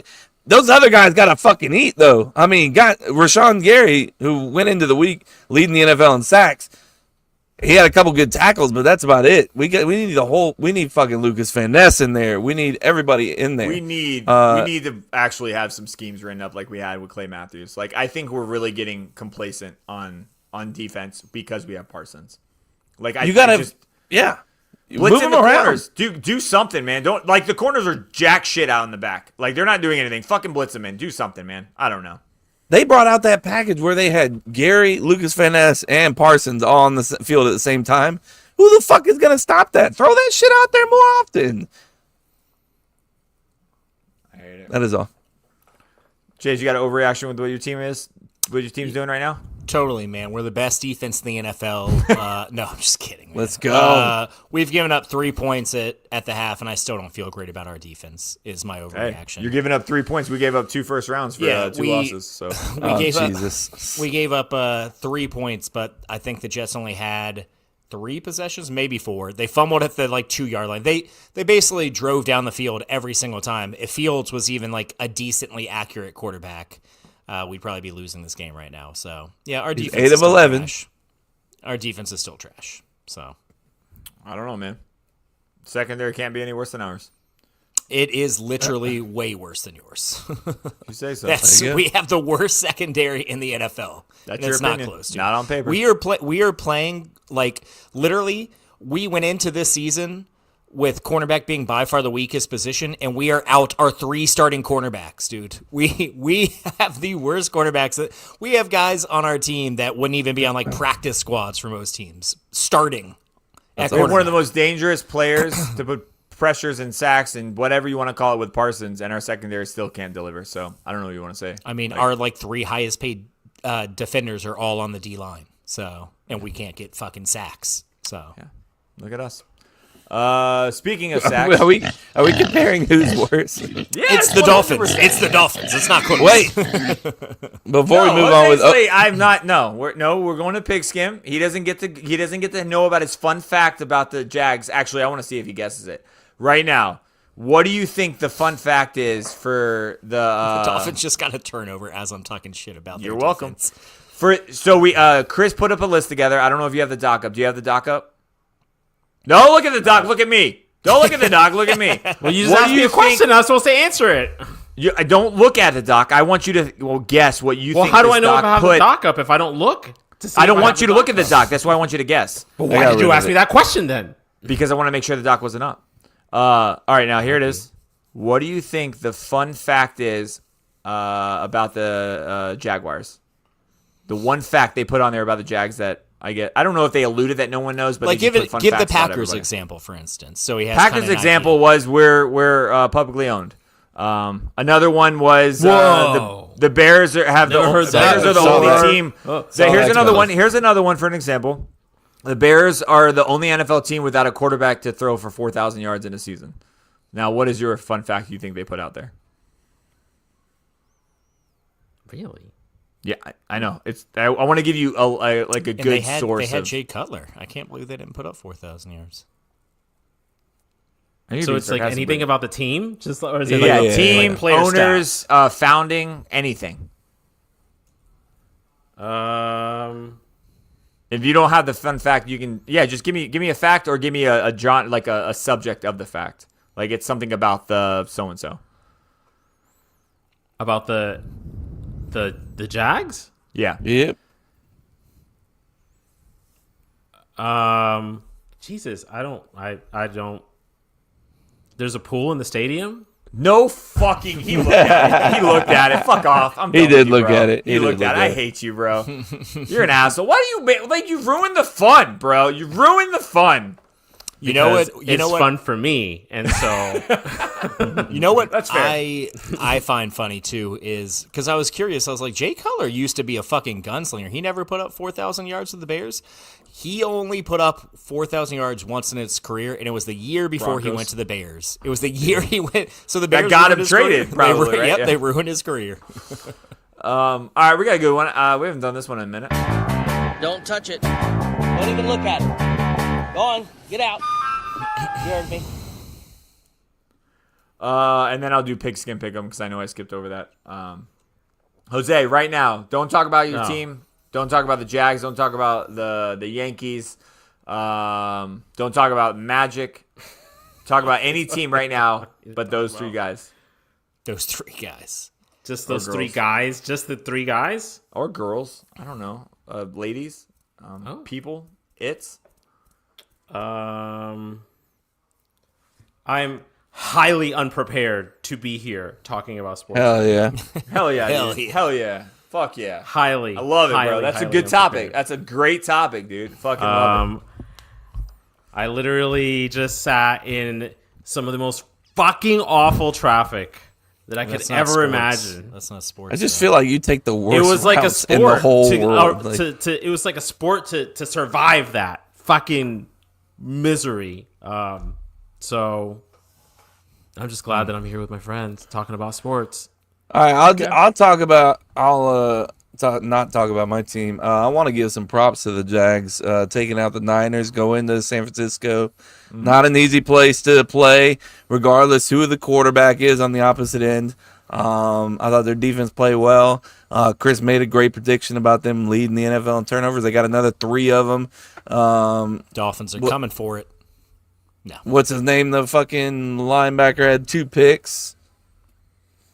Those other guys got to fucking eat, though. I mean, got Rashawn Gary, who went into the week leading the NFL in sacks. He had a couple good tackles, but that's about it. We need fucking Lucas Van Ness in there. We need everybody in there. We need to actually have some schemes written up like we had with Clay Matthews. Like, I think we're really getting complacent on defense because we have Parsons. Like, blitz in the corners. Do something, man. Don't, like, the corners are jack shit out in the back. Like, they're not doing anything. Fucking blitz them in. Do something, man. I don't know. They brought out that package where they had Gary, Lucas Van Ness, and Parsons all on the field at the same time. Who the fuck is going to stop that? Throw that shit out there more often. I hate it. That is all. Jays, you got an overreaction with what your team is? What your team's doing right now? Totally, man. We're the best defense in the NFL. No, I'm just kidding. Man. Let's go. We've given up 3 points at the half, and I still don't feel great about our defense, is my overreaction. You're giving up 3 points. We gave up 2 first rounds for 2 losses. So We gave up 3 points, but I think the Jets only had 3 possessions, maybe 4. They fumbled at the 2-yard line. They basically drove down the field every single time. If Fields was even a decently accurate quarterback, we'd probably be losing this game right now. So yeah, our defense 8 is of still 11. Trash. Our defense is still trash. So I don't know, man. Secondary can't be any worse than ours. it is literally way worse than yours. You say so. We have the worst secondary in the NFL. That's and your it's not opinion. close. Dude. Not on paper. We are playing literally. We went into this season with cornerback being by far the weakest position, and we are out our 3 starting cornerbacks, dude. We have the worst cornerbacks. We have guys on our team that wouldn't even be on practice squads for most teams starting. We're one of the most dangerous players to put pressures and sacks and whatever you want to call it with Parsons, and our secondary still can't deliver. So I don't know what you want to say. I mean, our 3 highest paid defenders are all on the D line. So, and we can't get fucking sacks. So, yeah, look at us. Speaking of sacks, Are we comparing who's worse? yeah, it's the Dolphins. It's the Dolphins. It's not close. Wait, before we move on with I'm not. No, we're going to Pigskin. He doesn't get to know about his fun fact about the Jags. Actually, I want to see if he guesses it right now. What do you think the fun fact is for the Dolphins just got a turnover as I'm talking shit about their You're welcome. defense. Chris put up a list together. I don't know if you have the doc up. Do you have the doc up? No, look at the doc. Look at me. Don't look at the doc. Look at me. Well, you just asked me a question. I was supposed to answer it. I don't look at the doc. I want you to guess what you think. Well, how do this I know if I have put. the doc up if I don't look? I don't want you to look at the doc. That's why I want you to guess. But why did you ask me that question then? Because I want to make sure the doc wasn't up. All right, now here it is. What do you think the fun fact is about the Jaguars? The one fact they put on there about the Jags that I get. I don't know if they alluded that no one knows, but they give just put fun the facts about Packers everybody. example, for instance. So he has Packers kinda an example idea. was we're publicly owned. Another one was the Bears have the heard that. Bears are the Saw only that. team. So here's another one. Here's another one for an example. The Bears are the only NFL team without a quarterback to throw for 4,000 yards in a season. Now, what is your fun fact you think they put out there? Really? Yeah, I know. I want to give you a And good source. They had of, Jay Cutler. I can't believe they didn't put up 4,000 yards. So it's anything about the team? Just or is it team, player owners, founding, anything. If you don't have the fun fact, you can just give me a fact or give me a subject of the fact. Like it's something about the so and so. about the Jags? Yeah. Yep. Jesus, I don't. There's a pool in the stadium? No fucking. He looked at it. He looked at it. Fuck off. I'm He done did with you, look bro. at it. He He did looked look at it. at I it. hate you, bro. You're an asshole. Why do you ruined the fun, bro? You ruined the fun. You know what? Because You it's know what? fun for me, and so You know what? That's fair. I find funny too is because I was curious. I was like, Jay Cutler used to be a fucking gunslinger. He never put up 4,000 yards with the Bears. He only put up 4,000 yards once in his career, and it was the year before he Broncos. went to the Bears. It was the year he went. So the Bears got ruined him his traded, career. probably, right? Yep, Yeah. they ruined his career. All right, we got a good one. We haven't done this one in a minute. Don't touch it. Don't even look at it. Go on, get out. You heard me. And then I'll do pigskin pick'em because I know I skipped over that. Jose, right now, don't talk about your team. Don't talk about the Jags. Don't talk about the Yankees. Don't talk about Magic. Talk about any team right now, but those 3 guys Those 3 guys. just those Or 3 girls. guys, just the 3 guys. or girls. I don't know, ladies, people. I'm highly unprepared to be here talking about sports. Hell yeah. Hell yeah, Hell dude. yeah. Hell yeah. Fuck yeah. Highly. I love it, bro. highly, That's a highly good topic. unprepared. That's a great topic, dude. Fucking love it. I literally just sat in some of the most fucking awful traffic that I could That's not ever sports. imagine. That's not sports. I just feel like you take the worst. It was like a routes sport in the whole world. it was like a sport to survive that fucking misery. So I'm just glad that I'm here with my friends talking about sports. All right, I'll talk about not talk about my team. I want to give some props to the Jags taking out the Niners, go into San Francisco. Not an easy place to play, regardless who the quarterback is on the opposite end. I thought their defense played well. Chris made a great prediction about them leading the NFL in turnovers. They got another 3 of them. Dolphins are coming for it. What's his name? The fucking linebacker had 2 picks.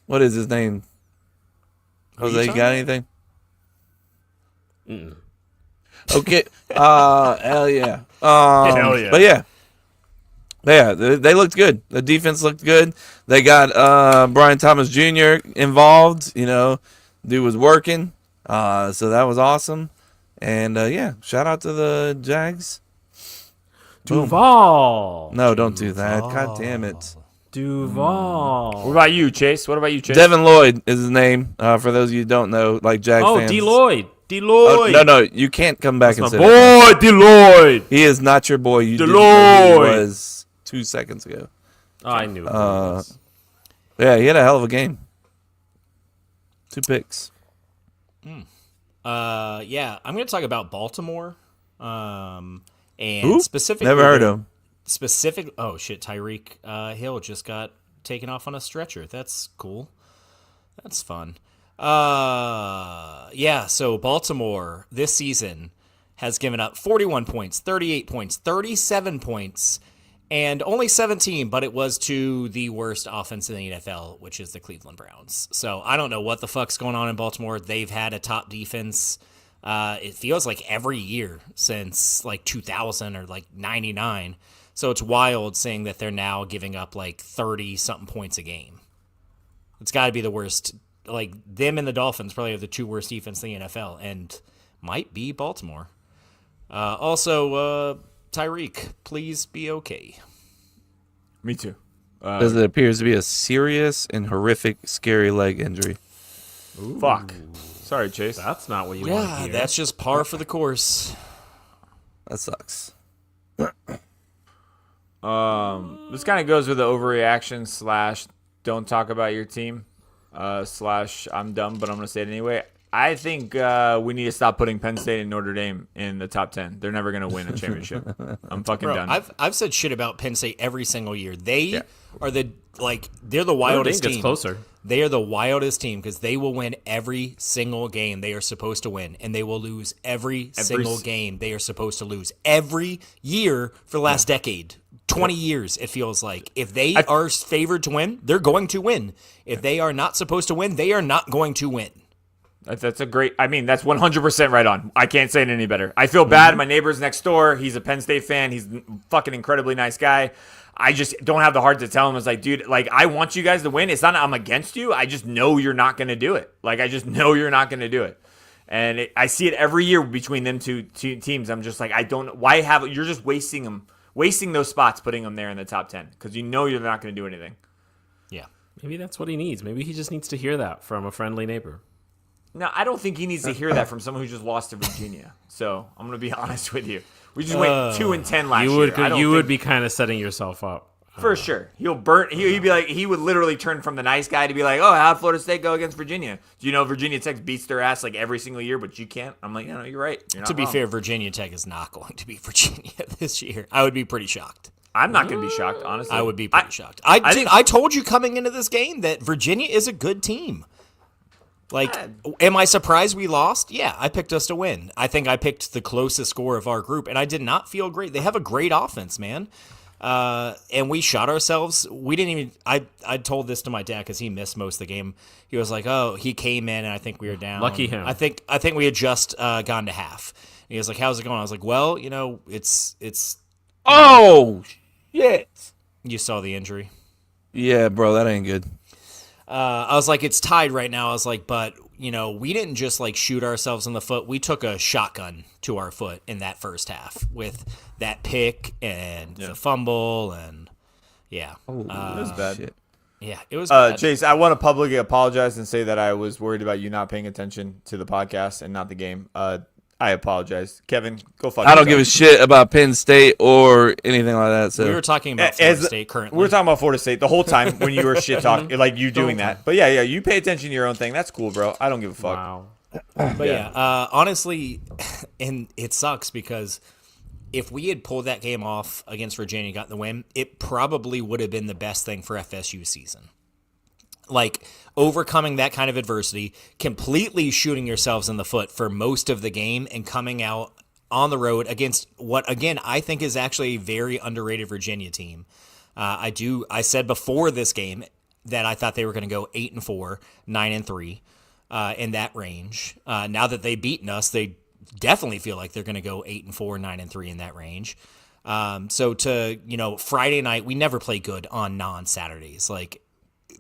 What is his name? Jose, you got anything? Okay. Hell yeah. Hell yeah. But yeah. Yeah, they looked good. The defense looked good. They got Brian Thomas Jr. involved. You know, dude was working. So that was awesome. And yeah, shout out to the Jags. Boom. Duval. No, don't do that. God damn it. Duval. What about you, Chase? What about you, Chase? Devin Lloyd is his name. For those of you who don't know, like Jags Oh, fans. Deloyd. Oh, no, you can't come back and My say that. boy, Deloyd. He is not your boy. You didn't know who he Deloyd. was 2 seconds ago. Oh, I knew it was. Yeah, he had a hell of a game. 2 picks. Yeah, I'm going to talk about Baltimore. And Who? specifically, Never heard of him. Oh shit, Tyreek Hill just got taken off on a stretcher. That's cool. That's fun. Yeah, so Baltimore this season has given up 41 points, 38 points, 37 points, and only 17, but it was to the worst offense in the NFL, which is the Cleveland Browns. So I don't know what the fuck's going on in Baltimore. They've had a top defense. It feels like every year since like 2000 or like 99. So it's wild saying that they're now giving up like 30-something points a game. It's got to be the worst. Like, them and the Dolphins probably are the 2 worst defense in the NFL, and might be Baltimore. Also, Tyreek, please be okay. Me too. Because it appears to be a serious and horrific, scary leg injury. Fuck. Sorry, Chase. That's not what you want to Yeah, hear. that's just par for the course. That sucks. This kind of goes with the overreaction / don't talk about your team / I'm dumb, but I'm going to say it anyway. I think we need to stop putting Penn State and Notre Dame in the top 10. They're never going to win a championship. I'm fucking Bro, done. I've said shit about Penn State every single year. They are they're the Notre Dame wildest gets team. closer. They are the wildest team because they will win every single game they are supposed to win, and they will lose every single game they are supposed to lose every year for the last decade. 20 years, it feels like. If they are favored to win, they're going to win. If they are not supposed to win, they are not going to win. That's a great. I mean, that's 100% right on. I can't say it any better. I feel bad. My neighbor's next door. He's a Penn State fan. He's a fucking incredibly nice guy. I just don't have the heart to tell him. It's like, dude, like, I want you guys to win. It's not I'm against you. I just know you're not going to do it. Like, I just know you're not going to do it. And I see it every year between them two teams. I'm just like, I don't. Why have you're just wasting them, wasting those spots, putting them there in the top 10 because you know you're not going to do anything. Yeah. Maybe that's what he needs. Maybe he just needs to hear that from a friendly neighbor. No, I don't think he needs to hear that from someone who just lost to Virginia. So I'm going to be honest with you. We just went 2-10 last year. You would be kind of setting yourself up. For sure. He'll burn. He'd be like, he would literally turn from the nice guy to be like, oh, how'd Florida State go against Virginia? Do you know Virginia Tech beats their ass like every single year, but you can't? I'm like, no, you're right. You're not To be wrong. fair, Virginia Tech is not going to beat Virginia this year. I would be pretty shocked. I'm not going to be shocked, honestly. I would be pretty shocked. I think- told you coming into this game that Virginia is a good team. Like, am I surprised we lost? Yeah, I picked us to win. I think I picked the closest score of our group, and I did not feel great. They have a great offense, man. And we shot ourselves. We didn't even. I told this to my dad because he missed most of the game. He was like, "Oh, he came in, and I think we were down. Lucky him. I think we had just gone to half." And he was like, "How's it going?" I was like, "Well, you know, it's." Oh, shit. You saw the injury. Yeah, bro, that ain't good. I was like, it's tied right now. I was like, but we didn't just like shoot ourselves in the foot. We took a shotgun to our foot in that first half with that pick and the fumble and it was bad. Shit. yeah, it was bad. Chase, I want to publicly apologize and say that I was worried about you not paying attention to the podcast and not the game. I apologize. Kevin, go fuck I don't give a yourself. shit about Penn State or anything like that. So We were talking about As- Florida State currently. We were talking about Florida State the whole time when you were shit talking, like you doing that. But yeah, you pay attention to your own thing. That's cool, bro. I don't give a fuck. Wow. But honestly, and it sucks because if we had pulled that game off against Virginia and gotten the win, it probably would have been the best thing for FSU season. Like overcoming that kind of adversity, completely shooting yourselves in the foot for most of the game and coming out on the road against what, again, I think is actually a very underrated Virginia team. I said before this game that I thought they were going to go 8-4, 9-3, in that range. Now that they've beaten us, they definitely feel like they're going to go 8-4, 9-3 in that range. So Friday night, we never play good on non-Saturdays. Like,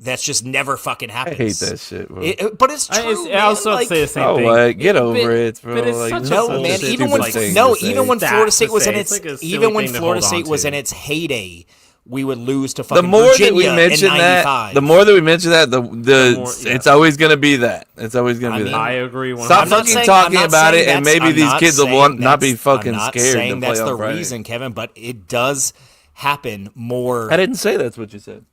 that's just never fucking I happens. hate that shit, bro. But it's true, I also man. say the same Oh, thing. what? Get over But- it, bro. but it's Like, such a No, bullshit man. stupid Even when thing to say. even when That Florida to State was in say, its it's like a silly even when thing to Florida hold State on was to. in its heyday, we would lose to the fucking more Virginia that we mention in that, 95. the more that we mention that, the more- yeah. it's always gonna be that. It's always gonna be mean, that. I agree. 100%. Stop I'm not fucking saying- talking I'm not about saying it, and that's- maybe I'm these not kids will saying not be that's- fucking I'm not scared saying to play that's on the Friday. reason, Kevin, but it does happen more. I didn't say that's what you said.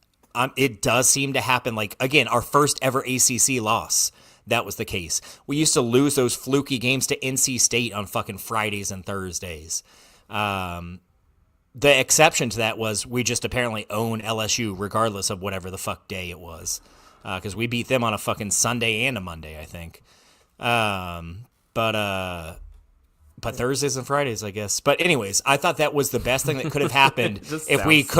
It does seem to happen. Like, again, our first ever ACC loss, that was the case. We used to lose those fluky games to NC State on fucking Fridays and Thursdays. The exception to that was we just apparently own LSU regardless of whatever the fuck day it was, because we beat them on a fucking Sunday and a Monday, I think. But Thursdays and Fridays, I guess. But anyways, I thought that was the best thing that could have happened Just if we sounds-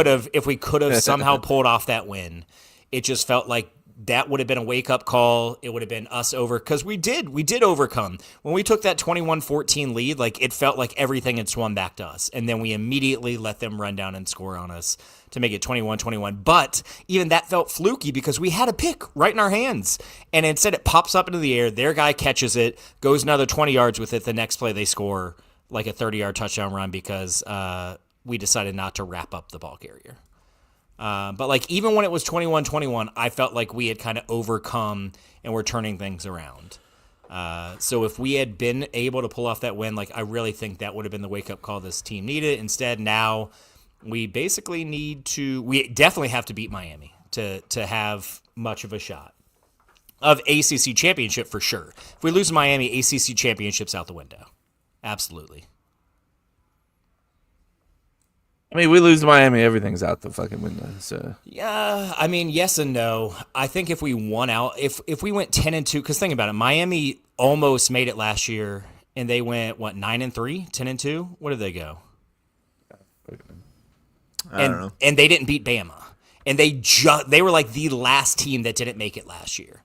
could have somehow pulled off that win. It just felt like that would have been a wake up call. It would have been us over, because we did overcome when we took that 21-14 lead. Like, it felt like everything had swung back to us, and then we immediately let them run down and score on us to make it 21-21. But even that felt fluky because we had a pick right in our hands, and instead it pops up into the air. Their guy catches it, goes another 20 yards with it. The next play they score like a 30-yard touchdown run because we decided not to wrap up the ball carrier. But like, even when it was 21-21, I felt like we had kind of overcome and we're turning things around. So if we had been able to pull off that win, like, I really think that would have been the wake up call this team needed. Instead, now we basically we definitely have to beat Miami to have much of a shot of ACC championship for sure. If we lose Miami, ACC championship's out the window. Absolutely. I mean, we lose to Miami, everything's out the fucking window. So Yeah, I mean, yes and no. I think if we won out, if we went 10-2, because think about it, Miami almost made it last year, and they went 9-3, 10-2. What did they go? I don't know. And they didn't beat Bama, and they were like the last team that didn't make it last year,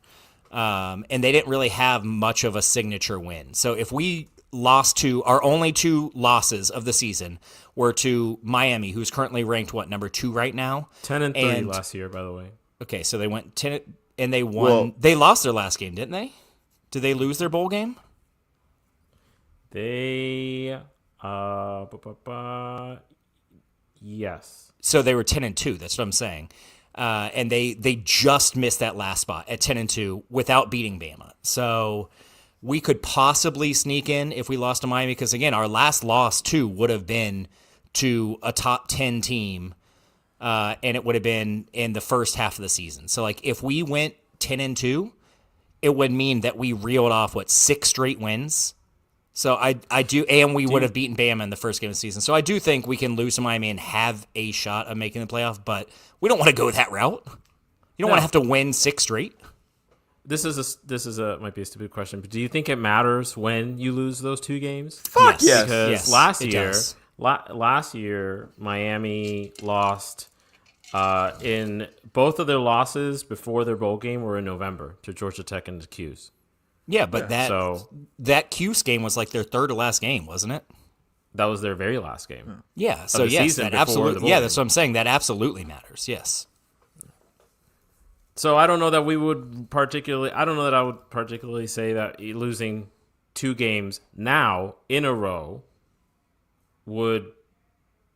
and they didn't really have much of a signature win. So if we lost to our only two losses of the season were to Miami, who's currently ranked number 2 right now, 10-3 last year, by the way. Okay, so they went 10 and they won. Well- They lost their last game, didn't they? Did they lose their bowl game? They, yes. So they were 10-2. That's what I'm saying. And they just missed that last spot at 10-2 without beating Bama. So we could possibly sneak in if we lost to Miami, because again, our last loss too would have been to a top 10 team, and it would have been in the first half of the season. So like, if we went 10-2, it would mean that we reeled off 6 straight wins. So I do, and we would have beaten Bama in the first game of the season. So I do think we can lose to Miami and have a shot of making the playoff, but we don't want to go that route. You don't want to have to win 6 straight. This is a might be a stupid question, but do you think it matters when you lose those 2 games? Fuck yes. Because Yes, last it year, does. last year Miami lost in both of their losses before their bowl game were in November to Georgia Tech and the Qs. Yeah, but So that Cuse game was like their third to last game, wasn't it? that was their very last game. Yeah. So the yes, season that before the absolutely. bowl Yeah, game. that's what I'm saying. That absolutely matters. Yes. So I don't know that we would particularly. I don't know that I would particularly say that losing 2 games now in a row would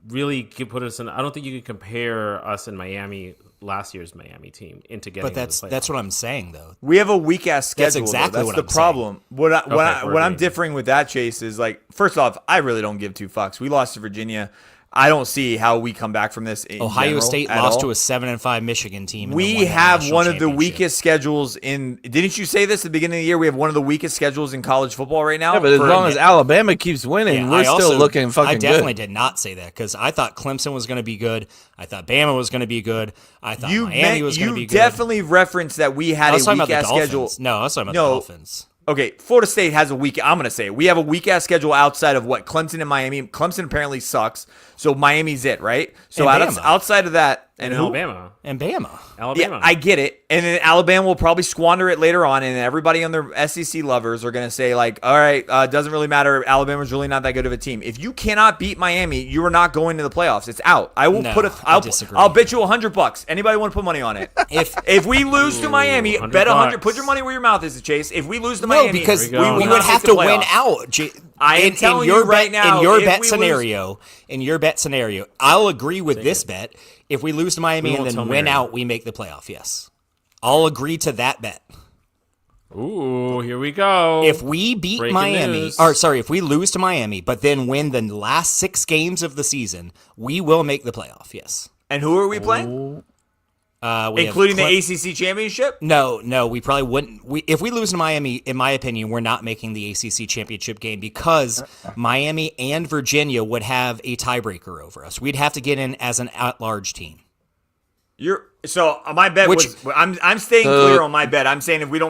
really put us in. I don't think you could compare us in Miami, last year's Miami team, into getting. But that's what I'm saying though. We have a weak ass schedule. That's exactly though. what That's I'm the problem. What I'm agreeing. differing with that, Chase, is like, first off, I really don't give 2 fucks. We lost to Virginia. I don't see how we come back from this. Ohio general State at lost all. to a 7-5 Michigan team. We have one of the weakest schedules in. Didn't you say this at the beginning of the year? We have one of the weakest schedules in college football right now. Yeah, but as long as Alabama keeps winning, Yeah, we're still looking fucking I definitely good. did not say that because I thought Clemson was going to be good. I thought Bama was going to be good. I thought Miami was going to be good. You definitely referenced that we had I was a talking weak about ass the schedule. Dolphins. No, I was talking about No. the Dolphins. Okay, Florida State has a weak. I'm gonna say it. We have a weak ass schedule outside of what Clemson and Miami. Clemson apparently sucks, so Miami's it, right? So And outside of that, and who? Alabama. And Bama. Alabama. Yeah, I get it. And then Alabama will probably squander it later on, and everybody on their SEC lovers are going to say, like, all right, doesn't really matter. Alabama's really not that good of a team. If you cannot beat Miami, you are not going to the playoffs. It's out. I will I disagree. I'll bet you $100. Anybody want to put money on it? If we lose to Miami, bet 100. Put your money where your mouth is, Chase. If we lose to No, Miami, because There we go. we We would not have make to the win playoffs. out. I am telling you right now, in your if bet we lose- scenario, I'll agree with this bet. If we lose to Miami We and won't then tell win Mary. out, we make the playoff. Yes, I'll agree to that bet. Ooh, here we go. If we beat Breaking Miami, news. if we lose to Miami, but then win the last 6 games of the season, we will make the playoff. Yes. And who are we playing? We have Including the Cle- ACC championship? No, we probably wouldn't. If we lose to Miami, in my opinion, we're not making the ACC championship game because Miami and Virginia would have a tiebreaker over us. We'd have to get in as an at-large team. My bet Which- was I'm staying clear on my bet. I'm saying if we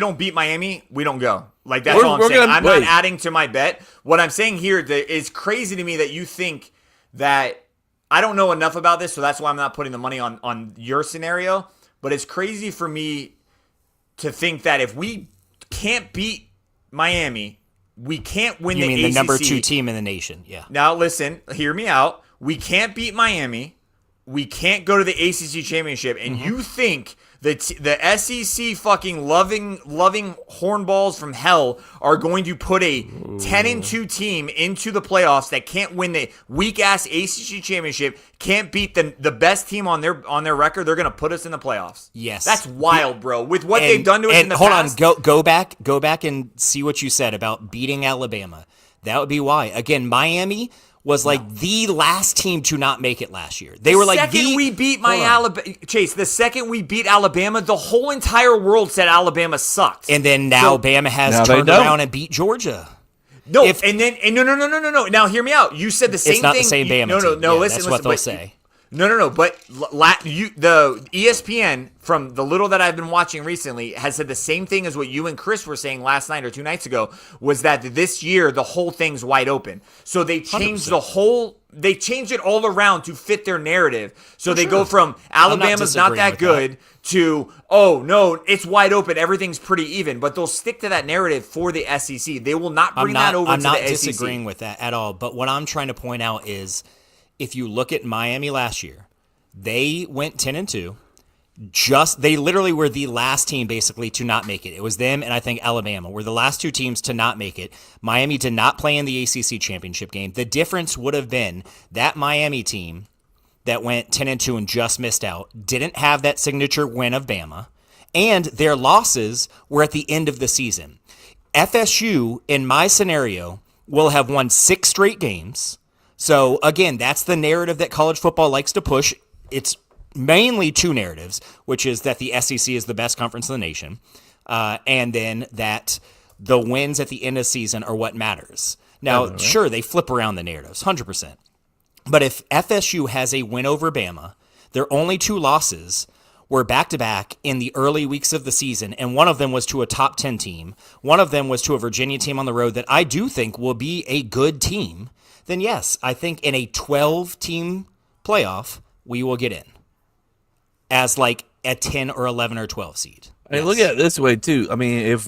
don't beat Miami, we don't go. Like that's all I'm saying. I'm not adding to my bet. What I'm saying here is crazy to me that you think that I don't know enough about this, so that's why I'm not putting the money on your scenario. But it's crazy for me to think that if we can't beat Miami, we can't win You the mean ACC. the number 2 team in the nation? Yeah. Now listen, hear me out. We can't beat Miami. We can't go to the ACC championship, and you think that the SEC fucking loving hornballs from hell are going to put a 10-2 team into the playoffs that can't win the weak ass ACC championship, can't beat the best team on their record? They're going to put us in the playoffs. Yes. That's wild, bro. With what And- they've done to us in the hold past. on, go back and see what you said about beating Alabama. That would be why. Again, Miami was like the last team to not make it last year. They were like we beat Alabama, Chase. The second we beat Alabama, the whole entire world said Alabama sucked. And then now Bama has now they turned don't. around and beat Georgia. No, If- no. Now hear me out. You said the same thing. It's not the same Bama team. No. Yeah, Listen, that's what they'll but- say. No. But the ESPN, from the little that I've been watching recently, has said the same thing as what you and Chris were saying last night or 2 nights ago. Was that this year the whole thing's wide open? So they changed 100%. They changed it all around to fit their narrative. So they go from Alabama's not disagreeing that with good to, oh no, it's wide open, everything's pretty even. But they'll stick to that narrative for the SEC. They will not bring that over I'm to not the SEC. disagreeing with that at all. But what I'm trying to point out is, if you look at Miami last year, they went 10-2. They literally were the last team basically to not make it. It was them and I think Alabama were the last 2 teams to not make it. Miami did not play in the ACC championship game. The difference would have been that Miami team that went 10-2 and just missed out didn't have that signature win of Bama, and their losses were at the end of the season. FSU, in my scenario, will have won 6 straight games. So again, that's the narrative that college football likes to push. It's mainly 2 narratives, which is that the SEC is the best conference in the nation, and then that the wins at the end of the season are what matters. Now, sure, they flip around the narratives, 100%. But if FSU has a win over Bama, their only 2 losses were back-to-back in the early weeks of the season, and one of them was to a top 10 team. One of them was to a Virginia team on the road that I do think will be a good team. Then yes, I think in a 12-team playoff, we will get in as like a 10 or 11 or 12 seed. I mean, look at it this way too. I mean,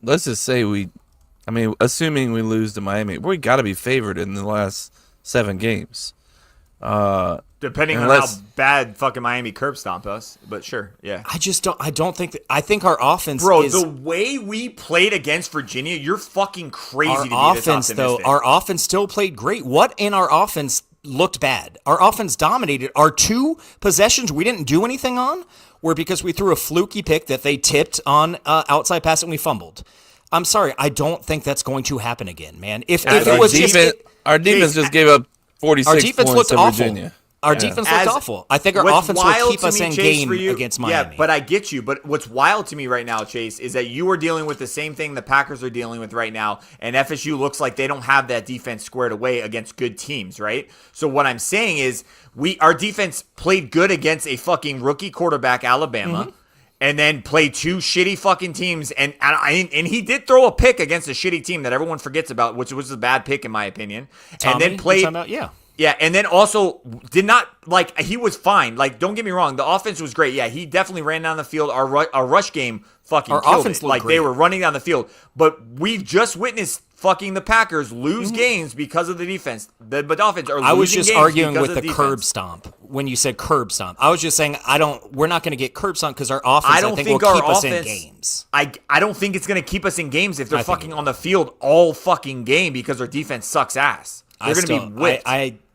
let's just say assuming we lose to Miami, we got to be favored in the last 7 games. Depending on Unless- how bad fucking Miami curb stomp us, but sure, yeah. I don't think that. I think our offense Bro, is. the way we played against Virginia, you're fucking crazy Our to be this offense, though, optimistic. our offense still played great. What in our offense looked bad? Our offense dominated. Our 2 possessions we didn't do anything on were because we threw a fluky pick that they tipped on outside pass and we fumbled. I'm sorry, I don't think that's going to happen again, man. If it was Our defense just gave up 46 our defense points looked to awful. Virginia. Our defense looked awful. I think our what's offense would wild keep to us me, in Chase, game for you- against Miami. Yeah, but I get you. But what's wild to me right now, Chase, is that you are dealing with the same thing the Packers are dealing with right now, and FSU looks like they don't have that defense squared away against good teams, right? So what I'm saying is our defense played good against a fucking rookie quarterback, Alabama. Mm-hmm. And then play 2 shitty fucking teams, and he did throw a pick against a shitty team that everyone forgets about, which was a bad pick in my opinion. Tommy, and then you're played, talking about? Yeah. yeah, and then also did not like he was fine. Like, don't get me wrong, the offense was great. Yeah, he definitely ran down the field. Our rush game fucking Our killed offense it. looked Like they great. were running down the field, but we've just witnessed fucking the Packers lose Mm-hmm. games because of the defense. The Dolphins are. I was losing just games arguing because with of the defense. curb stomp when you said curb stomp. I was just saying we're not going to get curb stomp because our offense I don't think will our keep us in offense- games. I don't think it's going to keep us in games if they're I think fucking it on the field all fucking game because our defense sucks ass. They're going to be whipped.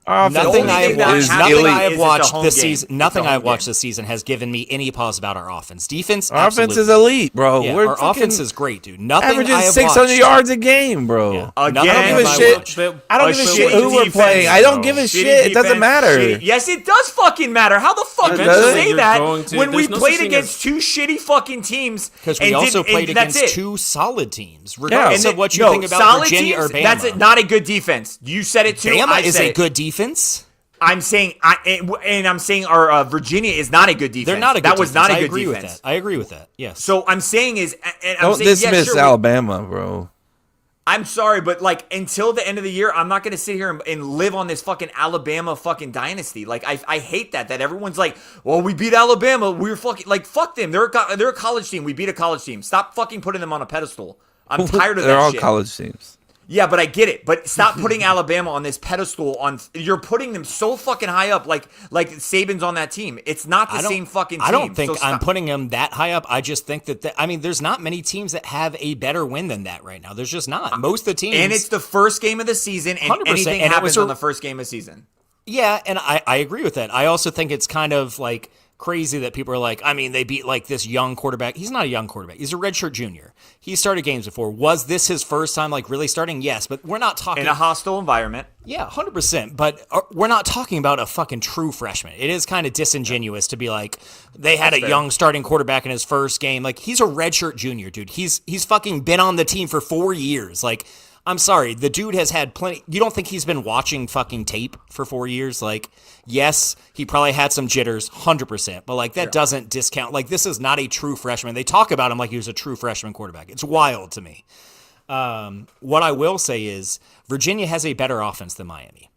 Our offense Nothing I have thing that watched. is Nothing elite. I have Is it's a watched home this game. season. It's a Nothing I have home watched game. this season has given me any pause about our offense. Defense, Our offense is absolutely. elite, bro. Yeah, We're our fucking offense is great, dude. Nothing averaging I have 600 watched. yards a game, bro. Yeah. Again, Nothing I don't give a have shit. watched. I don't A give a shitty shit who we're defense, playing. I don't bro. give a Shitty shit. It doesn't defense, matter. Yes, it does fucking matter. How the fuck do you does it? say You're that going to- when we there's no played such thing against 2 shitty fucking teams? Because we and also did- played and that's against it. 2 solid teams, regardless And of what you no, think about solid Virginia teams, or Bama. That's not a good defense. You said it too. Bama I is said a it. good defense. I'm saying, I'm saying our Virginia is not a good defense. They're not a good That was defense. not a I good agree defense. with that. I agree with that. Yes. So I'm saying is, and I'm Don't saying, yeah, dismiss sure, Alabama, bro. I'm sorry, but like until the end of the year, I'm not going to sit here and live on this fucking Alabama fucking dynasty. Like I hate that everyone's like, well, we beat Alabama. We're fucking like fuck them. They're a college team. We beat a college team. Stop fucking putting them on a pedestal. I'm tired of They're that all shit. college teams. Yeah, but I get it. But stop putting Alabama on this pedestal. You're putting them so fucking high up, like Saban's on that team. It's not the same fucking team. I don't think So I'm stop. putting them that high up. I just think that I mean, there's not many teams that have a better win than that right now. There's just not. Most of the teams, And it's the first game of the season, and 100%, anything and it happens was a- on the first game of the season. yeah, and I agree with that. I also think it's kind of like crazy that people are like, I mean, they beat like this young quarterback. He's not a young quarterback. He's a redshirt junior. He started games before. Was this his first time like really starting? Yes, but we're not talking In a hostile environment. Yeah, 100%. But we're not talking about a fucking true freshman. It is kind of disingenuous to be like, they had a young starting quarterback in his first game. Like, he's a redshirt junior, dude. He's fucking been on the team for 4 years. Like, I'm sorry. The dude has had plenty. You don't think he's been watching fucking tape for 4 years? Like, yes, he probably had some jitters, 100%. But, like, that doesn't discount. Like, this is not a true freshman. They talk about him like he was a true freshman quarterback. It's wild to me. What I will say is Virginia has a better offense than Miami.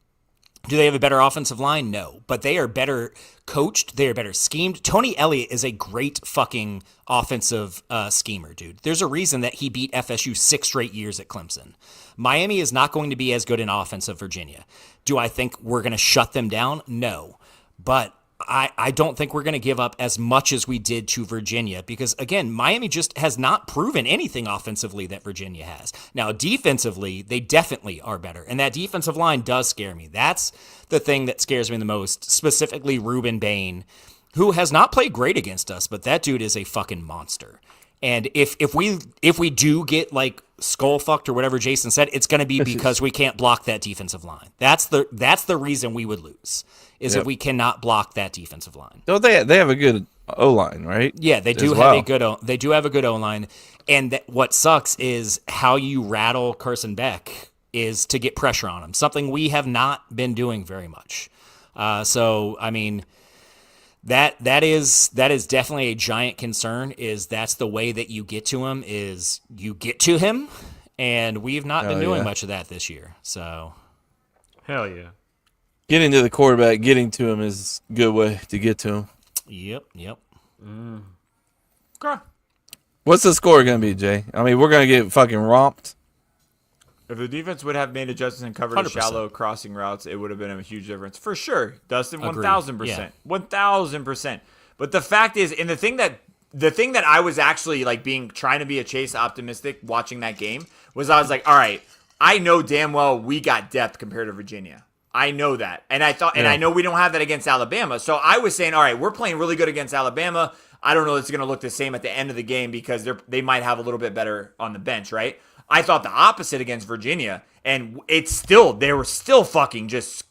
Do they have a better offensive line? No. But they are better coached. They are better schemed. Tony Elliott is a great fucking offensive schemer, dude. There's a reason that he beat FSU 6 straight years at Clemson. Miami is not going to be as good in offense as Virginia. Do I think we're going to shut them down? No. But I don't think we're going to give up as much as we did to Virginia because, again, Miami just has not proven anything offensively that Virginia has. Now, defensively, they definitely are better, and that defensive line does scare me. That's the thing that scares me the most, specifically Ruben Bain, who has not played great against us, but that dude is a fucking monster. And if we do get like skull fucked or whatever Jason said, it's going to be because we can't block that defensive line. That's the reason we would lose is if we cannot block that defensive line. Don't they have a good O line, right? Yeah, they do As have well. a good O line, and what sucks is how you rattle Carson Beck is to get pressure on him. Something we have not been doing very much. So I mean. That is definitely a giant concern. Is that's the way that you get to him? Is you get to him, and we've not been doing much of that this year. So, Hell yeah. Getting to the quarterback, getting to him is a good way to get to him. yep. Okay. What's the score going to be, Jay? I mean, we're going to get fucking romped. If the defense would have made adjustments and covered the 100%. shallow crossing routes, it would have been a huge difference for sure. Dustin, Agreed. 1,000%, 1,000%. But the fact is, and the thing that I was actually like trying to be a Chase optimistic watching that game was I was like, all right, I know damn well we got depth compared to Virginia. I know that, and I know we don't have that against Alabama. So I was saying, all right, we're playing really good against Alabama. I don't know if it's going to look the same at the end of the game because they might have a little bit better on the bench, right? I thought the opposite against Virginia, and they were still fucking just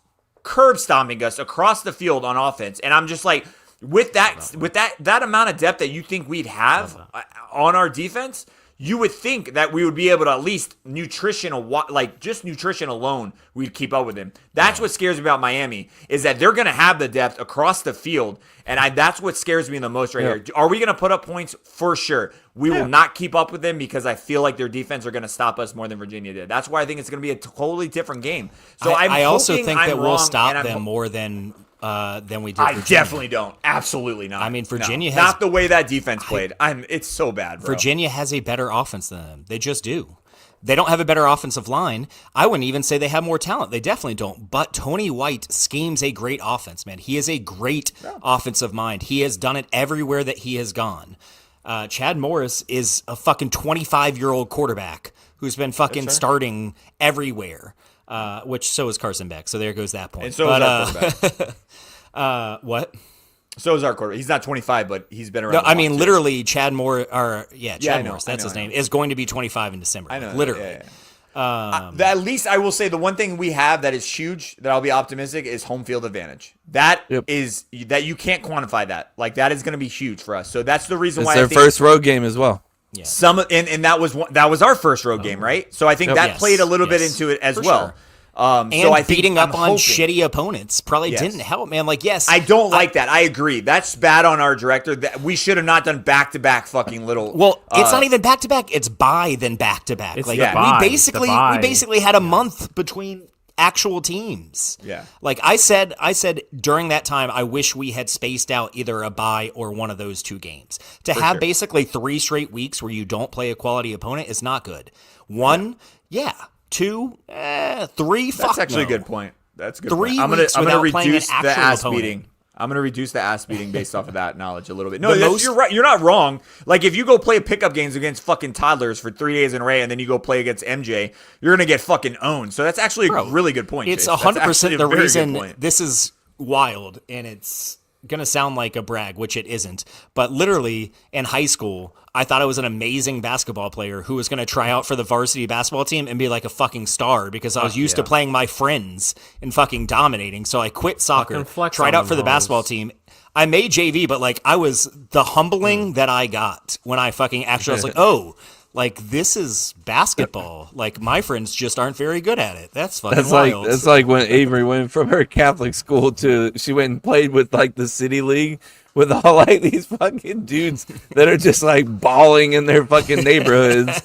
curb stomping us across the field on offense. And I'm just like, with that amount of depth that you think we'd have on our defense, you would think that we would be able to at least nutrition alone, we'd keep up with them. That's what scares me about Miami, is that they're going to have the depth across the field, and that's what scares me the most right here. Are we going to put up points? For sure. We will not keep up with them because I feel like their defense are going to stop us more than Virginia did. That's why I think it's going to be a totally different game. So I also think that we'll wrong, stop and them more than we did. I Virginia. definitely don't. Absolutely not. I mean, Virginia No, has not the way that defense played. It's so bad, bro. Virginia has a better offense than them. They just do. They don't have a better offensive line. I wouldn't even say they have more talent. They definitely don't. But Tony White schemes a great offense, man. He is a great offensive mind. He has done it everywhere that he has gone. Chad Morris is a fucking 25-year-old quarterback who's been fucking starting everywhere. Which so is Carson Beck. So there goes that point. And so is our quarterback. What? So is our quarterback. He's not 25, but he's been around. No, the I block, mean, too. literally, Chad Morris, that's his name, is going to be 25 in December. I know. Literally. Yeah. At least I will say the one thing we have that is huge that I'll be optimistic is home field advantage. That is that you can't quantify that. Like that is going to be huge for us. So that's the reason It's why their I think first road game as well. Yeah. and that was our first road game, right? So I think that Yes, played a little bit yes, into it as for well. sure. And And so I think beating up I'm on hoping. shitty opponents probably Yes. didn't help, man. Like, yes. I don't like that. I agree. That's bad on our director. That we should have not done back-to-back fucking little. Well, it's not even back to back. It's bye then back to back. It's Like the bye. we It's the bye. basically had a month between actual teams. Yeah. Like I said during that time, I wish we had spaced out either a bye or one of those two games. To have basically 3 straight weeks where you don't play a quality opponent is not good. 1, yeah. 2, 3, fuck That's actually no. a good point. That's a good. 3 point. I'm weeks gonna without playing an reduce the actual ass opponent. beating. I'm gonna reduce the ass beating based off of that knowledge a little bit. No, The most- you're right. You're not wrong. Like if you go play pickup games against fucking toddlers for 3 days in a row, and then you go play against MJ, you're gonna get fucking owned. So that's actually a really good point. It's Chase. That's 100% actually a the very good reason point. this is wild, and it's gonna sound like a brag, which it isn't. But literally in high school, I thought I was an amazing basketball player who was gonna try out for the varsity basketball team and be like a fucking star because I was used to playing my friends and fucking dominating. So I quit soccer, Fucking flex tried on out for the them hoes. basketball team. I made JV, but like I was the humbling that I got when I fucking actually was like, oh, like this is basketball. Like my friends just aren't very good at it. That's fucking wild. That's like when Avery went from her Catholic school to she went and played with like the city league with all like these fucking dudes that are just like bawling in their fucking neighborhoods.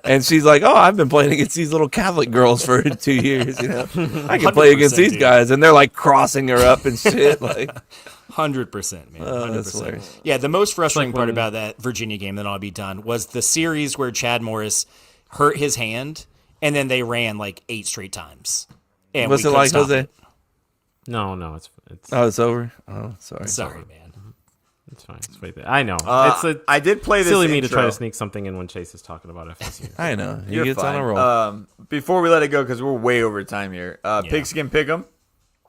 And she's like, "Oh, I've been playing against these little Catholic girls for 2 years. You know, I can play against 100%, these dude. guys." And they're like crossing her up and shit. Like, 100%, man. Oh, that's 100%. hilarious. Yeah, the most frustrating part when- about that Virginia game, then I'll be done, was the series where Chad Morris hurt his hand, and then they ran like 8 straight times. And what's we it couldn't like, stop Jose? it. No, it's Oh, it's over. Oh, sorry. Sorry, man. it's fine. It's right there. I know. I did play this silly me to intro. try to sneak something in when Chase is talking about FSU. I know. He You're gets fine. on a roll. Before we let it go, because we're way over time here. Pigskin Pick'em.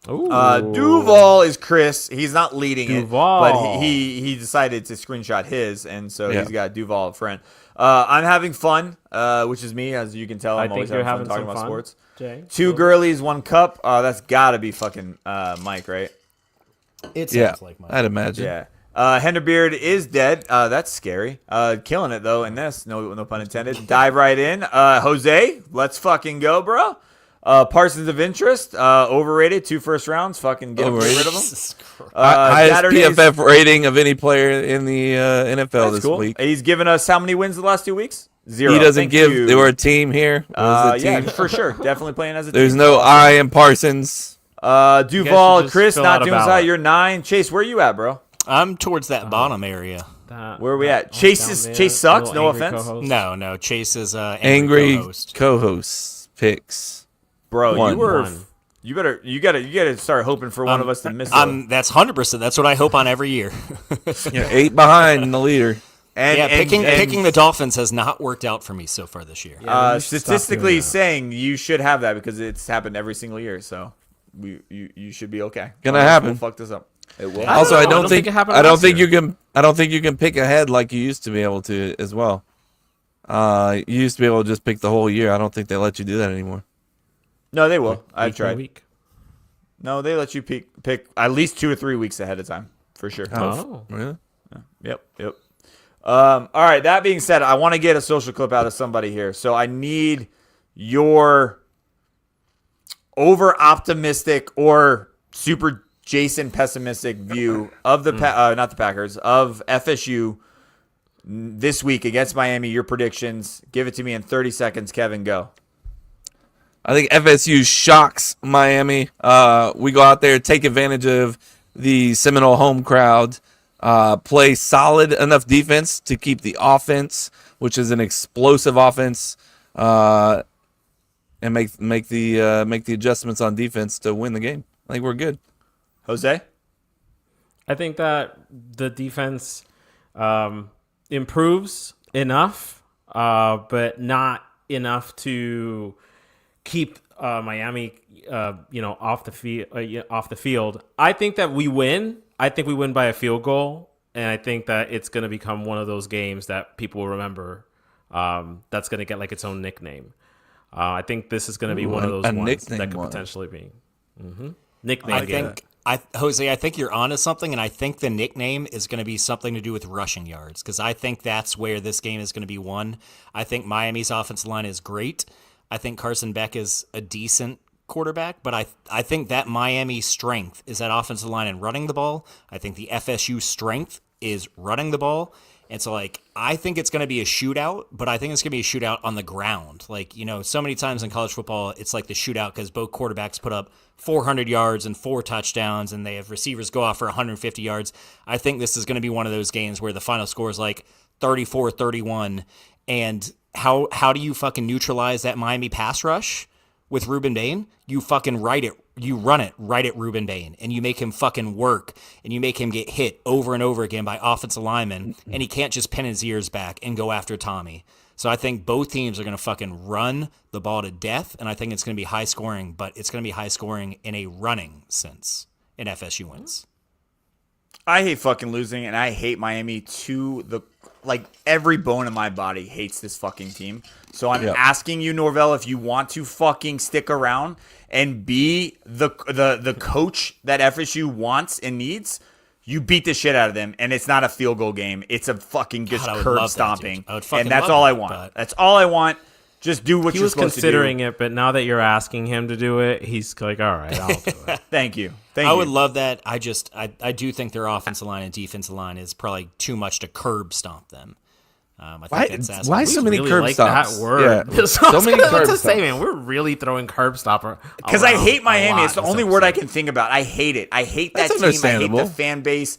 Ooh. Duval is Chris. He's not leading Duval. it, but he decided to screenshot his, and so Yeah. he's got Duval up front. I'm having fun, which is me, as you can tell. I I'm think always you're having fun having talking some about fun. sports. Jay? 2 girlies, 1 cup. That's got to be fucking Mike, right? It Yeah, sounds like mine. I'd imagine. Yeah. Henderbeard is dead. That's scary. Killing it though in this. No pun intended. Dive right in. Jose, let's fucking go, bro. Parsons of interest. Overrated. 2 first rounds. Fucking get rid of him. Jesus Christ. Highest Saturday's- PFF rating of any player in the NFL That's this cool. week. He's given us how many wins the last 2 weeks? 0. He doesn't Thank give. you. They were a team here. It was a Yeah, team. for sure. Definitely playing as a There's team. no I in Parsons. Duval, just Chris, fill not out a doing ballot. side. You're 9. Chase, where you at, bro? I'm towards that bottom area. Where are we at? Chase sucks. No offense. No, Chase is angry Angry co-host. co-hosts. picks. Bro, One. you gotta start hoping for one of us to miss it. That's 100%. That's what I hope on every year. Yeah, 8 behind in the leader. Picking the Dolphins has not worked out for me so far this year. Statistically saying you should have that because it's happened every single year. So you should be okay. Gonna happen. We'll fuck this up. It will. Also, I don't think it happened I don't last think year. you can pick ahead like you used to be able to as well. You used to be able to just pick the whole year. I don't think they let you do that anymore. No, they will. I've Week by tried. week. No, they let you pick at least 2 or 3 weeks ahead of time for sure. Oh. Really? Yep. All right. That being said, I want to get a social clip out of somebody here. So I need your over optimistic or super Jason pessimistic view of the not the Packers, of FSU this week against Miami. Your predictions. Give it to me in 30 seconds. Kevin, go. I think FSU shocks Miami. We go out there, take advantage of the Seminole home crowd, play solid enough defense to keep the offense, which is an explosive offense, and make the adjustments on defense to win the game. I think we're good. Jose? I think that the defense improves enough, but not enough to keep Miami, off the field. I think that we win. I think we win by a field goal, and I think that it's going to become one of those games that people will remember. That's going to get like its own nickname. I think this is going to be one of those ones that could potentially be nickname game. Jose, I think you're onto something, and I think the nickname is going to be something to do with rushing yards, because I think that's where this game is going to be won. I think Miami's offensive line is great. I think Carson Beck is a decent quarterback, but I think that Miami strength is that offensive line and running the ball. I think the FSU strength is running the ball. And so, I think it's going to be a shootout, but I think it's going to be a shootout on the ground. So many times in college football, it's like the shootout because both quarterbacks put up 400 yards and 4 touchdowns, and they have receivers go off for 150 yards. I think this is going to be one of those games where the final score is 34-31. And how do you fucking neutralize that Miami pass rush with Ruben Bain? You fucking run it right at Ruben Bain, and you make him fucking work, and you make him get hit over and over again by offensive linemen, and he can't just pin his ears back and go after Tommy. So I think both teams are going to fucking run the ball to death, and I think it's going to be high scoring, but it's going to be high scoring in a running sense, and FSU wins. I hate fucking losing, and I hate Miami to the every bone in my body hates this fucking team. So I'm asking you, Norvell, if you want to fucking stick around and be the coach that FSU wants and needs, you beat the shit out of them, and it's not a field goal game. It's a fucking just curb stomping, and that's all I want. That's all I want. Just do what you're supposed to do. He was considering it, but now that you're asking him to do it, he's like, all right, I'll do it. Thank you. I would love that. I do think their offensive line and defensive line is probably too much to curb stomp them. Why so many curb like stops? That word. Yeah. So many curb stops. stops. Man, we're really throwing curb stopper. Because I hate Miami. It's the only word I can think about. I hate it. I hate that team. I hate the fan base.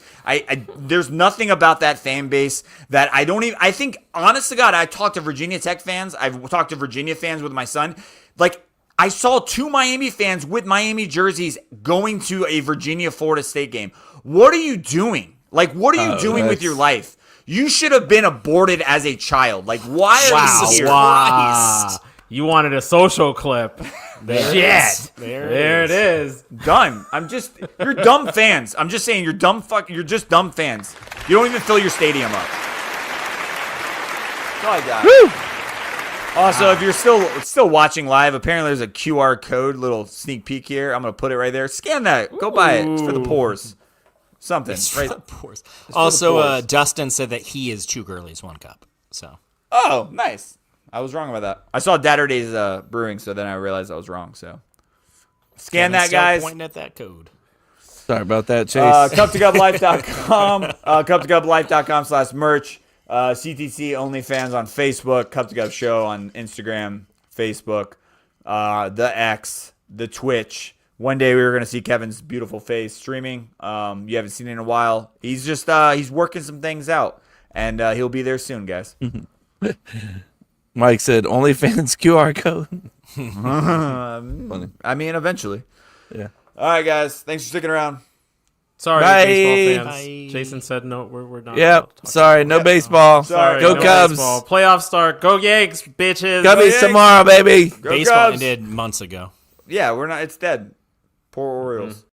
There's nothing about that fan base that I don't even. I think, honest to God, I talked to Virginia Tech fans. I've talked to Virginia fans with my son. I saw 2 Miami fans with Miami jerseys going to a Virginia-Florida State game. What are you doing? What are you doing with your life? You should have been aborted as a child. Why are you here? Wow. You wanted a social clip. Shit. There it is. Done. You're dumb fans. I'm just saying, you're just dumb fans. You don't even fill your stadium up. That's all I got. Woo! Also, if you're still watching live, apparently there's a QR code, little sneak peek here. I'm going to put it right there. Scan that. Go buy it. It's for the pores. Something. Right? Also, Dustin said that he is 2 girlies, 1 cup. So. Oh, nice. I was wrong about that. I saw Datter Days Brewing, so then I realized I was wrong. So scan that, guys. Pointing at that code. Sorry about that, Chase. Cup2cuplife.com. Cup2cuplife.com/merch. CTC OnlyFans on Facebook. Cup to Cup Show on Instagram, Facebook, the X, the Twitch. One day we were going to see Kevin's beautiful face streaming. You haven't seen it in a while. He's just he's working some things out, and he'll be there soon, guys. Mike said, OnlyFans QR code. Funny. I mean, eventually. Yeah. All right, guys. Thanks for sticking around. Sorry, Bye. baseball fans. Bye. Jason said no. We're not. Yep. Sorry, no baseball. Sorry, Go no Cubs. Baseball. Playoff start. Go Yanks, bitches. Cubbies Yanks. tomorrow, baby. Go Baseball Cubs. ended months ago. Yeah, we're not. It's dead. Poor Orioles.